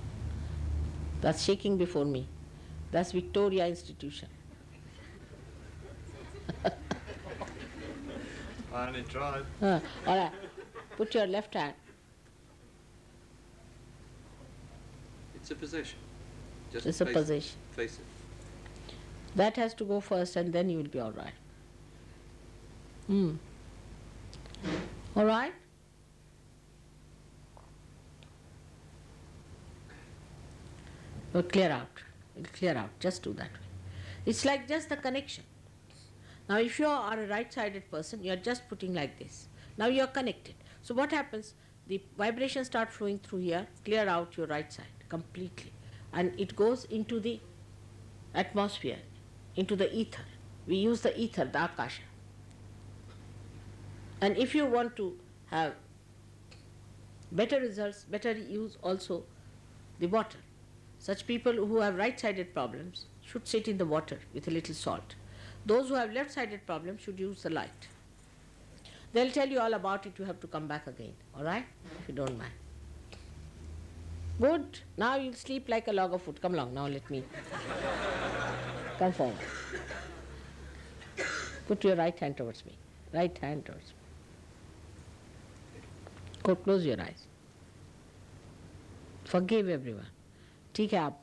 That's shaking before me. That's Victoria Institution. I only tried. All right. Put your left hand. It's a position. Just It's a face position. It. Face it. That has to go first and then you will be all right. All right? It'll clear out. It'll clear out. Just do that way. It's like just the connection. Now if you are a right-sided person, you are just putting like this. Now you are connected. So what happens? The vibrations start flowing through here, clear out your right side completely. And it goes into the atmosphere, into the ether. We use the ether, the akasha. And if you want to have better results, better use also the water. Such people who have right-sided problems should sit in the water with a little salt. Those who have left-sided problems should use the light. They'll tell you all about it, you have to come back again, all right? If you don't mind. Good. Now you'll sleep like a log of wood. Come along. Now let me. Come forward. Put your right hand towards me. Right hand towards me. Go, close your eyes. Forgive everyone. ठीक है, आप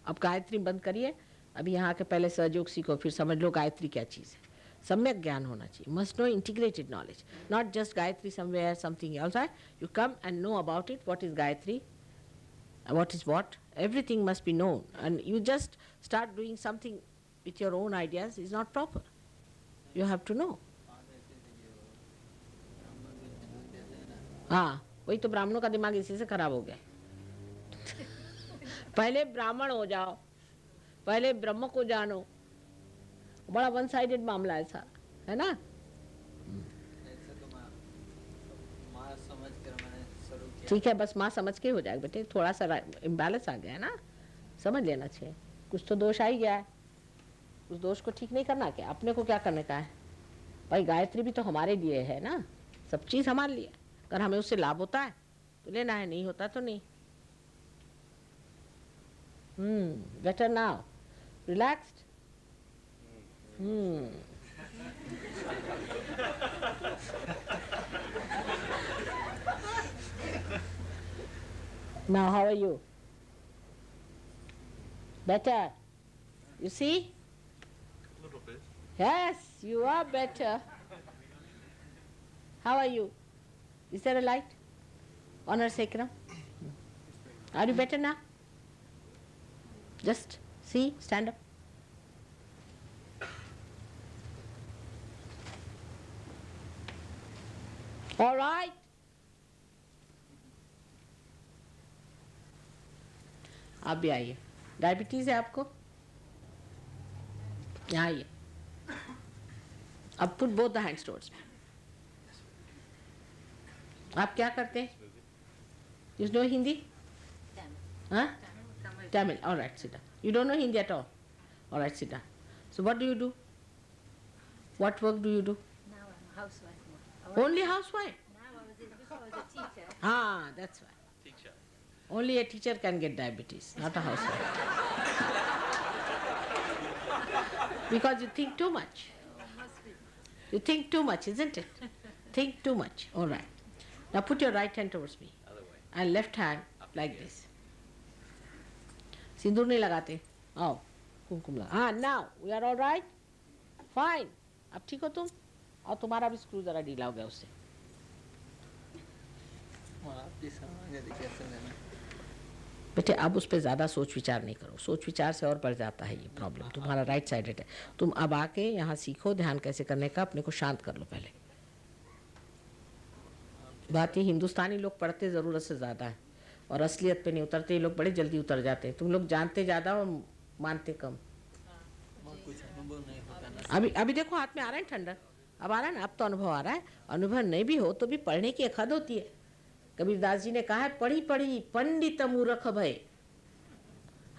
अब गायत्री बंद करिए. अभी यहाँ के पहले सहयोग सीखो, फिर समझ लो गायत्री क्या चीज़ है. सम्यक ज्ञान होना चाहिए. Must know integrated knowledge, not just Gayatri somewhere, something else. Right? You come and know about it. What is Gayatri? What is what? Everything must be known. And you just start doing something with your own ideas is not proper. You have to know. हाँ, वही तो ब्राह्मणों का दिमाग इसी से खराब हो गया. पहले ब्राह्मण हो जाओ, पहले ब्रह्म को जानो. बड़ा वन साइडेड मामला है सारा, है ना? ठीक है, बस माँ समझ के हो जाएगा बेटे. थोड़ा सा इम्बैलेंस आ गया है ना, समझ लेना चाहिए. कुछ तो दोष आ ही गया है, उस दोष को ठीक नहीं करना. क्या अपने को क्या करने का है भाई? गायत्री भी तो हमारे लिए है ना, सब चीज़ हमारे लिए. अगर हमें उससे लाभ होता है तो लेना है, नहीं होता तो नहीं. Better now, relaxed. Now how are you? Better? You see? A little bit. Yes, you are better. How are you? Is there a light on our sacrum? Are you better now? Just see, stand up. All right. आप भी आइए. Diabetes है आपको? यहाँ आइए. अब put both the hands towards me. आप क्या करते हैं? You know Hindi? Huh? Tamil. All right, sit down. You don't know Hindi at all? All right, sit down. So what do you do? What work do you do? Now I'm a housewife. Only housewife? Before I was a teacher. Ah, that's why. Teacher. Only a teacher can get diabetes, not a housewife. Because you think too much. You think too much, isn't it? Think too much. All right. Now put your right hand towards me. Other way. And left hand like this. सिंदूर नहीं लगाते. आओ, कुमकुम लगा. हाँ, now we are all right. Fine. अब ठीक हो तुम? और तुम्हारा भी स्क्रू जरा ढीला हो गया उससे. बेटे अब उस पर ज़्यादा सोच विचार नहीं करो. सोच विचार से और बढ़ जाता है ये प्रॉब्लम. तुम्हारा राइट साइडेड है. तुम अब आके यहाँ सीखो ध्यान कैसे करने का. अपने को शांत कर लो पहले. बात ये हिंदुस्तानी लोग पढ़ते ज़रूरत से ज़्यादा है और असलियत पे नहीं उतरते. ये लोग बड़े जल्दी उतर जाते हैं. तुम लोग जानते ज़्यादा और मानते कम. अभी देखो हाथ में आ रहा है ठंडा. अब आ रहा है ना. अब तो अनुभव आ रहा है. अनुभव नहीं भी हो तो भी पढ़ने की एक हद होती है. कबीरदास जी ने कहा है पढ़ी पढ़ी पंडित मूर्ख भय.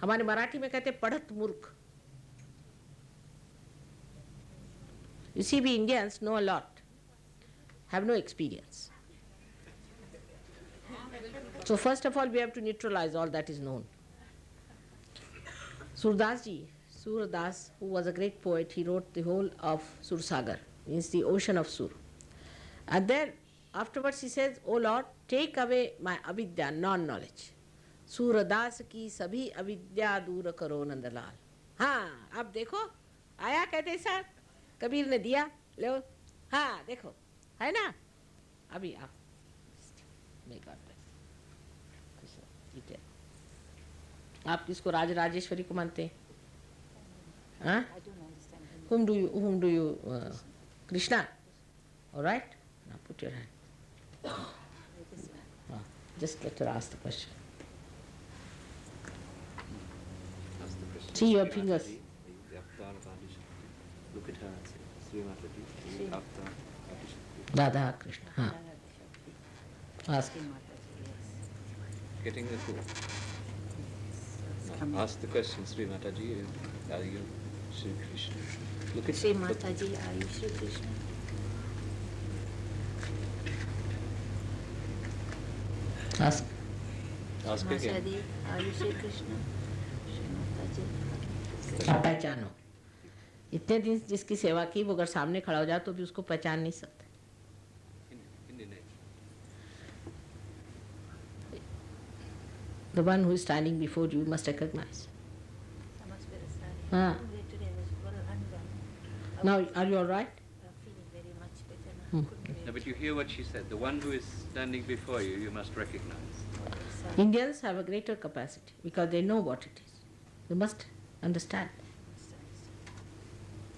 हमारे मराठी में कहते पढ़त मूर्ख. You see, we Indians know a lot, have no experience. So first of all, we have to neutralize all that is known. Surdas ji, Surdas, who was a great poet, he wrote the whole of Sursagar, means the ocean of Sur. And then afterwards he says, "O Lord, take away my avidya, non-knowledge. Surdas की सभी अविद्या दूर करो नंदलाल." हाँ, अब देखो आया कहते सर, कबीर ने दिया, लो. हाँ देखो, है ना. अभी आप आप किसको राज राजेश्वरी को मानते हैं? हाँ? Whom do you Krishna? All right. Now put your hand. Just let her ask the question. See your fingers. Look at her. Sri Mataji. Radha Krishna. हाँ. Ask. Getting the clue. Ask the question, Sri Mataji. Are you Sri Krishna? Look at Sri Mataji, are you Sri Krishna? Ask. Ask again. पहचानो. इतने दिन जिसकी सेवा की वो अगर सामने खड़ा हो जाए तो भी उसको पहचान नहीं सकते. The one who is standing before you must recognize. Ah. Now, are you all right? No, but you hear what she said. The one who is standing before you, you must recognize. Indians have a greater capacity because they know what it is. They must understand.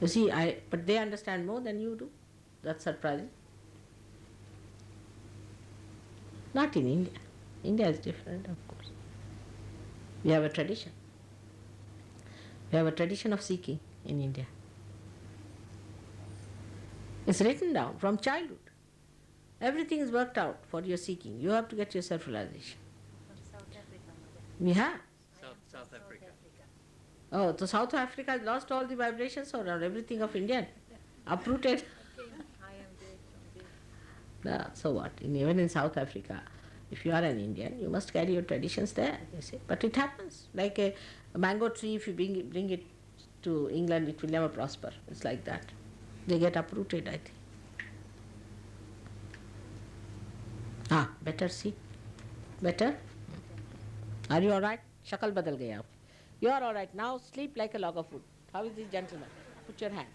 You see, but they understand more than you do. That's surprising. Not in India. India is different, of course. We have a tradition. We have a tradition of seeking in India. It's written down from childhood. Everything is worked out for your seeking. You have to get your self-realization. From South Africa, Mother. We have. South Africa. Oh, so South Africa has lost all the vibrations around everything of Indian. Uprooted. I am there from there. So what? Even in South Africa, if you are an Indian, you must carry your traditions there, you see. But it happens. Like a mango tree, if you bring it to England, it will never prosper. It's like that. They get uprooted, I think. Better see? Better? Are you all right? Shakal badal gaya. You are all right. Now sleep like a log of wood. How is this gentleman? Put your hand.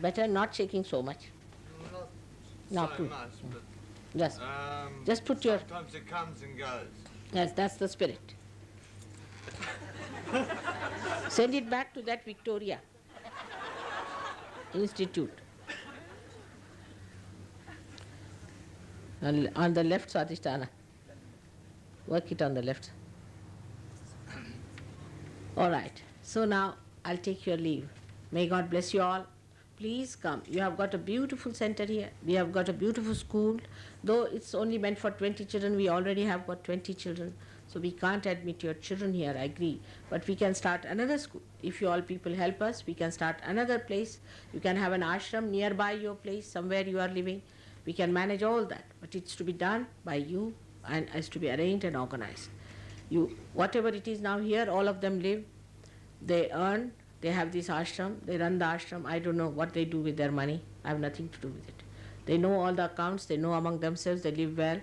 Better, not shaking so much. Not No, so put. much, but Yes. Just put your. sometimes it comes and goes. Yes, that's the spirit. Send it back to that Victoria Institute. On the left, Swadhisthana. Work it on the left. All right. So now I'll take your leave. May God bless you all. Please come. You have got a beautiful center here. We have got a beautiful school. Though it's only meant for 20 children, we already have got 20 children. So we can't admit your children here, I agree. But we can start another school. If you all people help us, we can start another place. You can have an ashram nearby your place, somewhere you are living. We can manage all that. But it's to be done by you and has to be arranged and organized. Whatever it is now here, all of them live. They earn. They have this ashram, they run the ashram. I don't know what they do with their money. I have nothing to do with it. They know all the accounts, they know among themselves, they live well,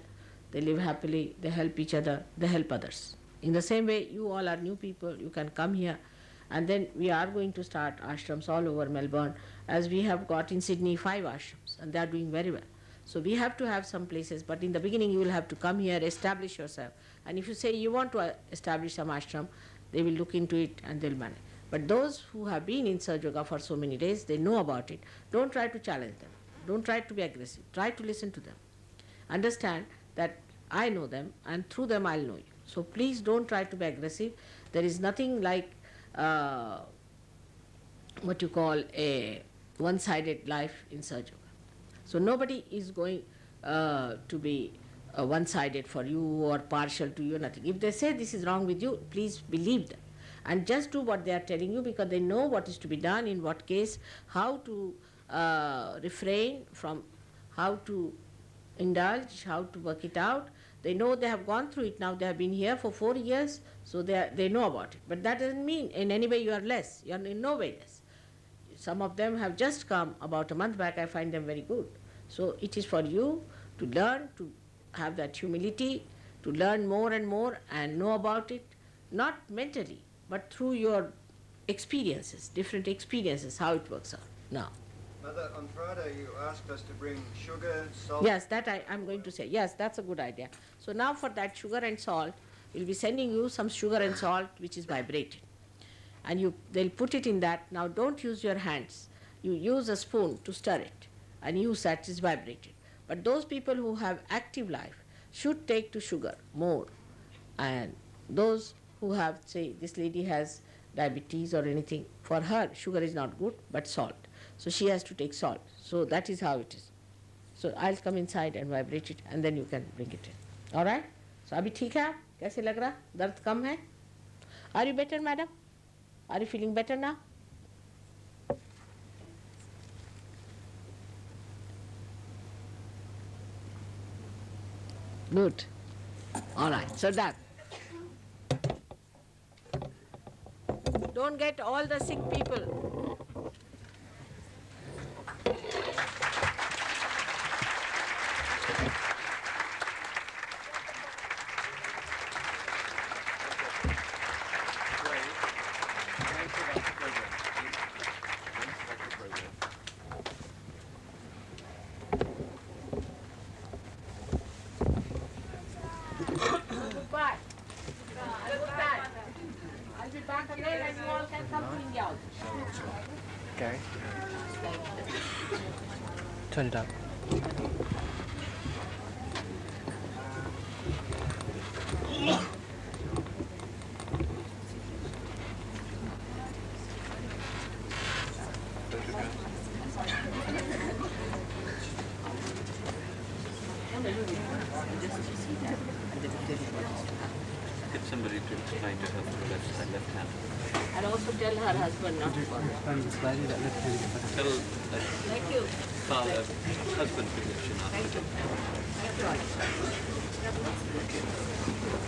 they live happily, they help each other, they help others. In the same way, you all are new people, you can come here. And then we are going to start ashrams all over Melbourne, as we have got in Sydney 5 ashrams, and they are doing very well. So we have to have some places, but in the beginning you will have to come here, establish yourself. And if you say you want to establish some ashram, they will look into it and they'll manage. But those who have been in Sahaja Yoga for so many days, they know about it. Don't try to challenge them. Don't try to be aggressive. Try to listen to them. Understand that I know them and through them I'll know you. So please don't try to be aggressive. There is nothing like what you call a one-sided life in Sahaja Yoga. So nobody is going to be one-sided for you or partial to you, nothing. If they say this is wrong with you, please believe them. And just do what they are telling you because they know what is to be done, in what case, how to refrain from, how to indulge, how to work it out. They know, they have gone through it now, they have been here for 4 years, so they know about it. But that doesn't mean in any way you are less, you are in no way less. Some of them have just come about a month back, I find them very good. So it is for you to learn, to have that humility, to learn more and more and know about it, not mentally, but through your experiences, different experiences, how it works out. Now. Mother, on Friday you asked us to bring sugar, salt. Yes, that I'm going to say. Yes, that's a good idea. So now for that sugar and salt, we'll be sending you some sugar and salt which is vibrated. And they'll put it in that. Now don't use your hands. You use a spoon to stir it and use that is vibrated. But those people who have active life should take to sugar more. And those who have, say, this lady has diabetes or anything, for her sugar is not good but salt. So she has to take salt. So that is how it is. So I'll come inside and vibrate it and then you can bring it in. All right? So abhi theek hai? Kaise lag raha? Dard kam hai? Are you better, madam? Are you feeling better now? Good. All right, so done. Don't get all the sick people. Goodbye. Goodbye. I'll be back again and you all can come to India. Gary? Turn it up. Get somebody to explain to her the left hand. And also tell her husband not to bother. Tell Thank you. husband position. Thank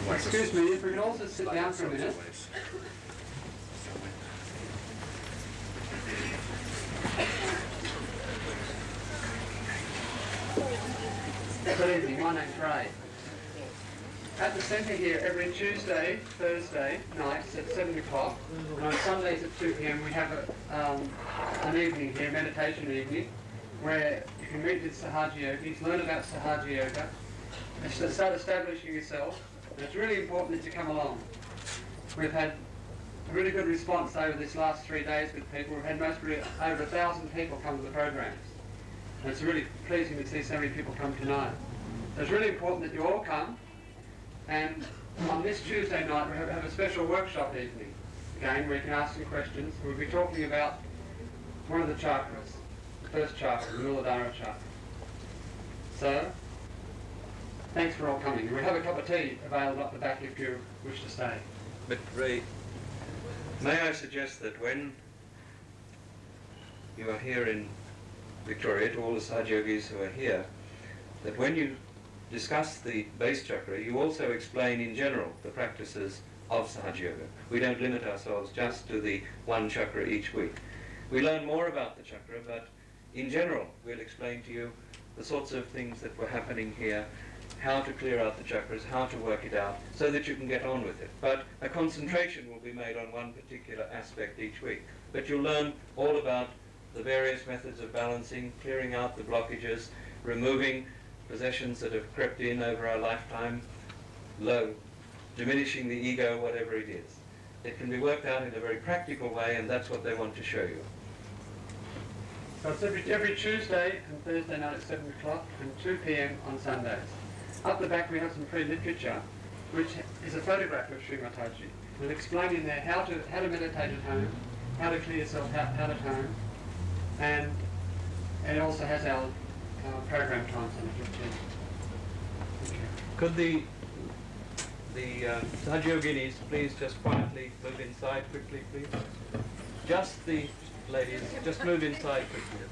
you. Excuse me, if we could also sit down for a minute. Good evening, my name's Ray. At the centre here, every Tuesday, Thursday nights at 7 o'clock, and on Sundays at 2 p.m. we have an evening here, meditation evening, where you can meet with Sahaja Yogis, learn about Sahaja Yoga, and start establishing yourself. And it's really important that you come along. We've had a really good response over this last 3 days with people. We've had over 1,000 people come to the programs. And it's really pleasing to see so many people come tonight. So it's really important that you all come. And on this Tuesday night, we have a special workshop evening, again, where you can ask some questions. We'll be talking about one of the chakras, the first chakra, the Muladhara chakra. So, thanks for all coming. We have a cup of tea available up the back if you wish to stay. But Ray, may I suggest that when you are here in Victoria, to all the Sahaja Yogis who are here, that when you discuss the base chakra, you also explain in general the practices of Sahaja Yoga. We don't limit ourselves just to the one chakra each week. We learn more about the chakra, but in general we'll explain to you the sorts of things that were happening here, how to clear out the chakras, how to work it out, so that you can get on with it. But a concentration will be made on one particular aspect each week. But you'll learn all about the various methods of balancing, clearing out the blockages, removing possessions that have crept in over our lifetime, diminishing the ego, whatever it is. It can be worked out in a very practical way, and that's what they want to show you. So it's every Tuesday and Thursday night at 7 o'clock and 2 p.m. on Sundays. Up the back we have some free literature, which is a photograph of Sri Mataji. We'll explain in there how to meditate at home, how to clear yourself out at home, and it also has our program times on it. Could the Sahaja Yoginis please just quietly move inside quickly, please? Just the ladies, just move inside quickly.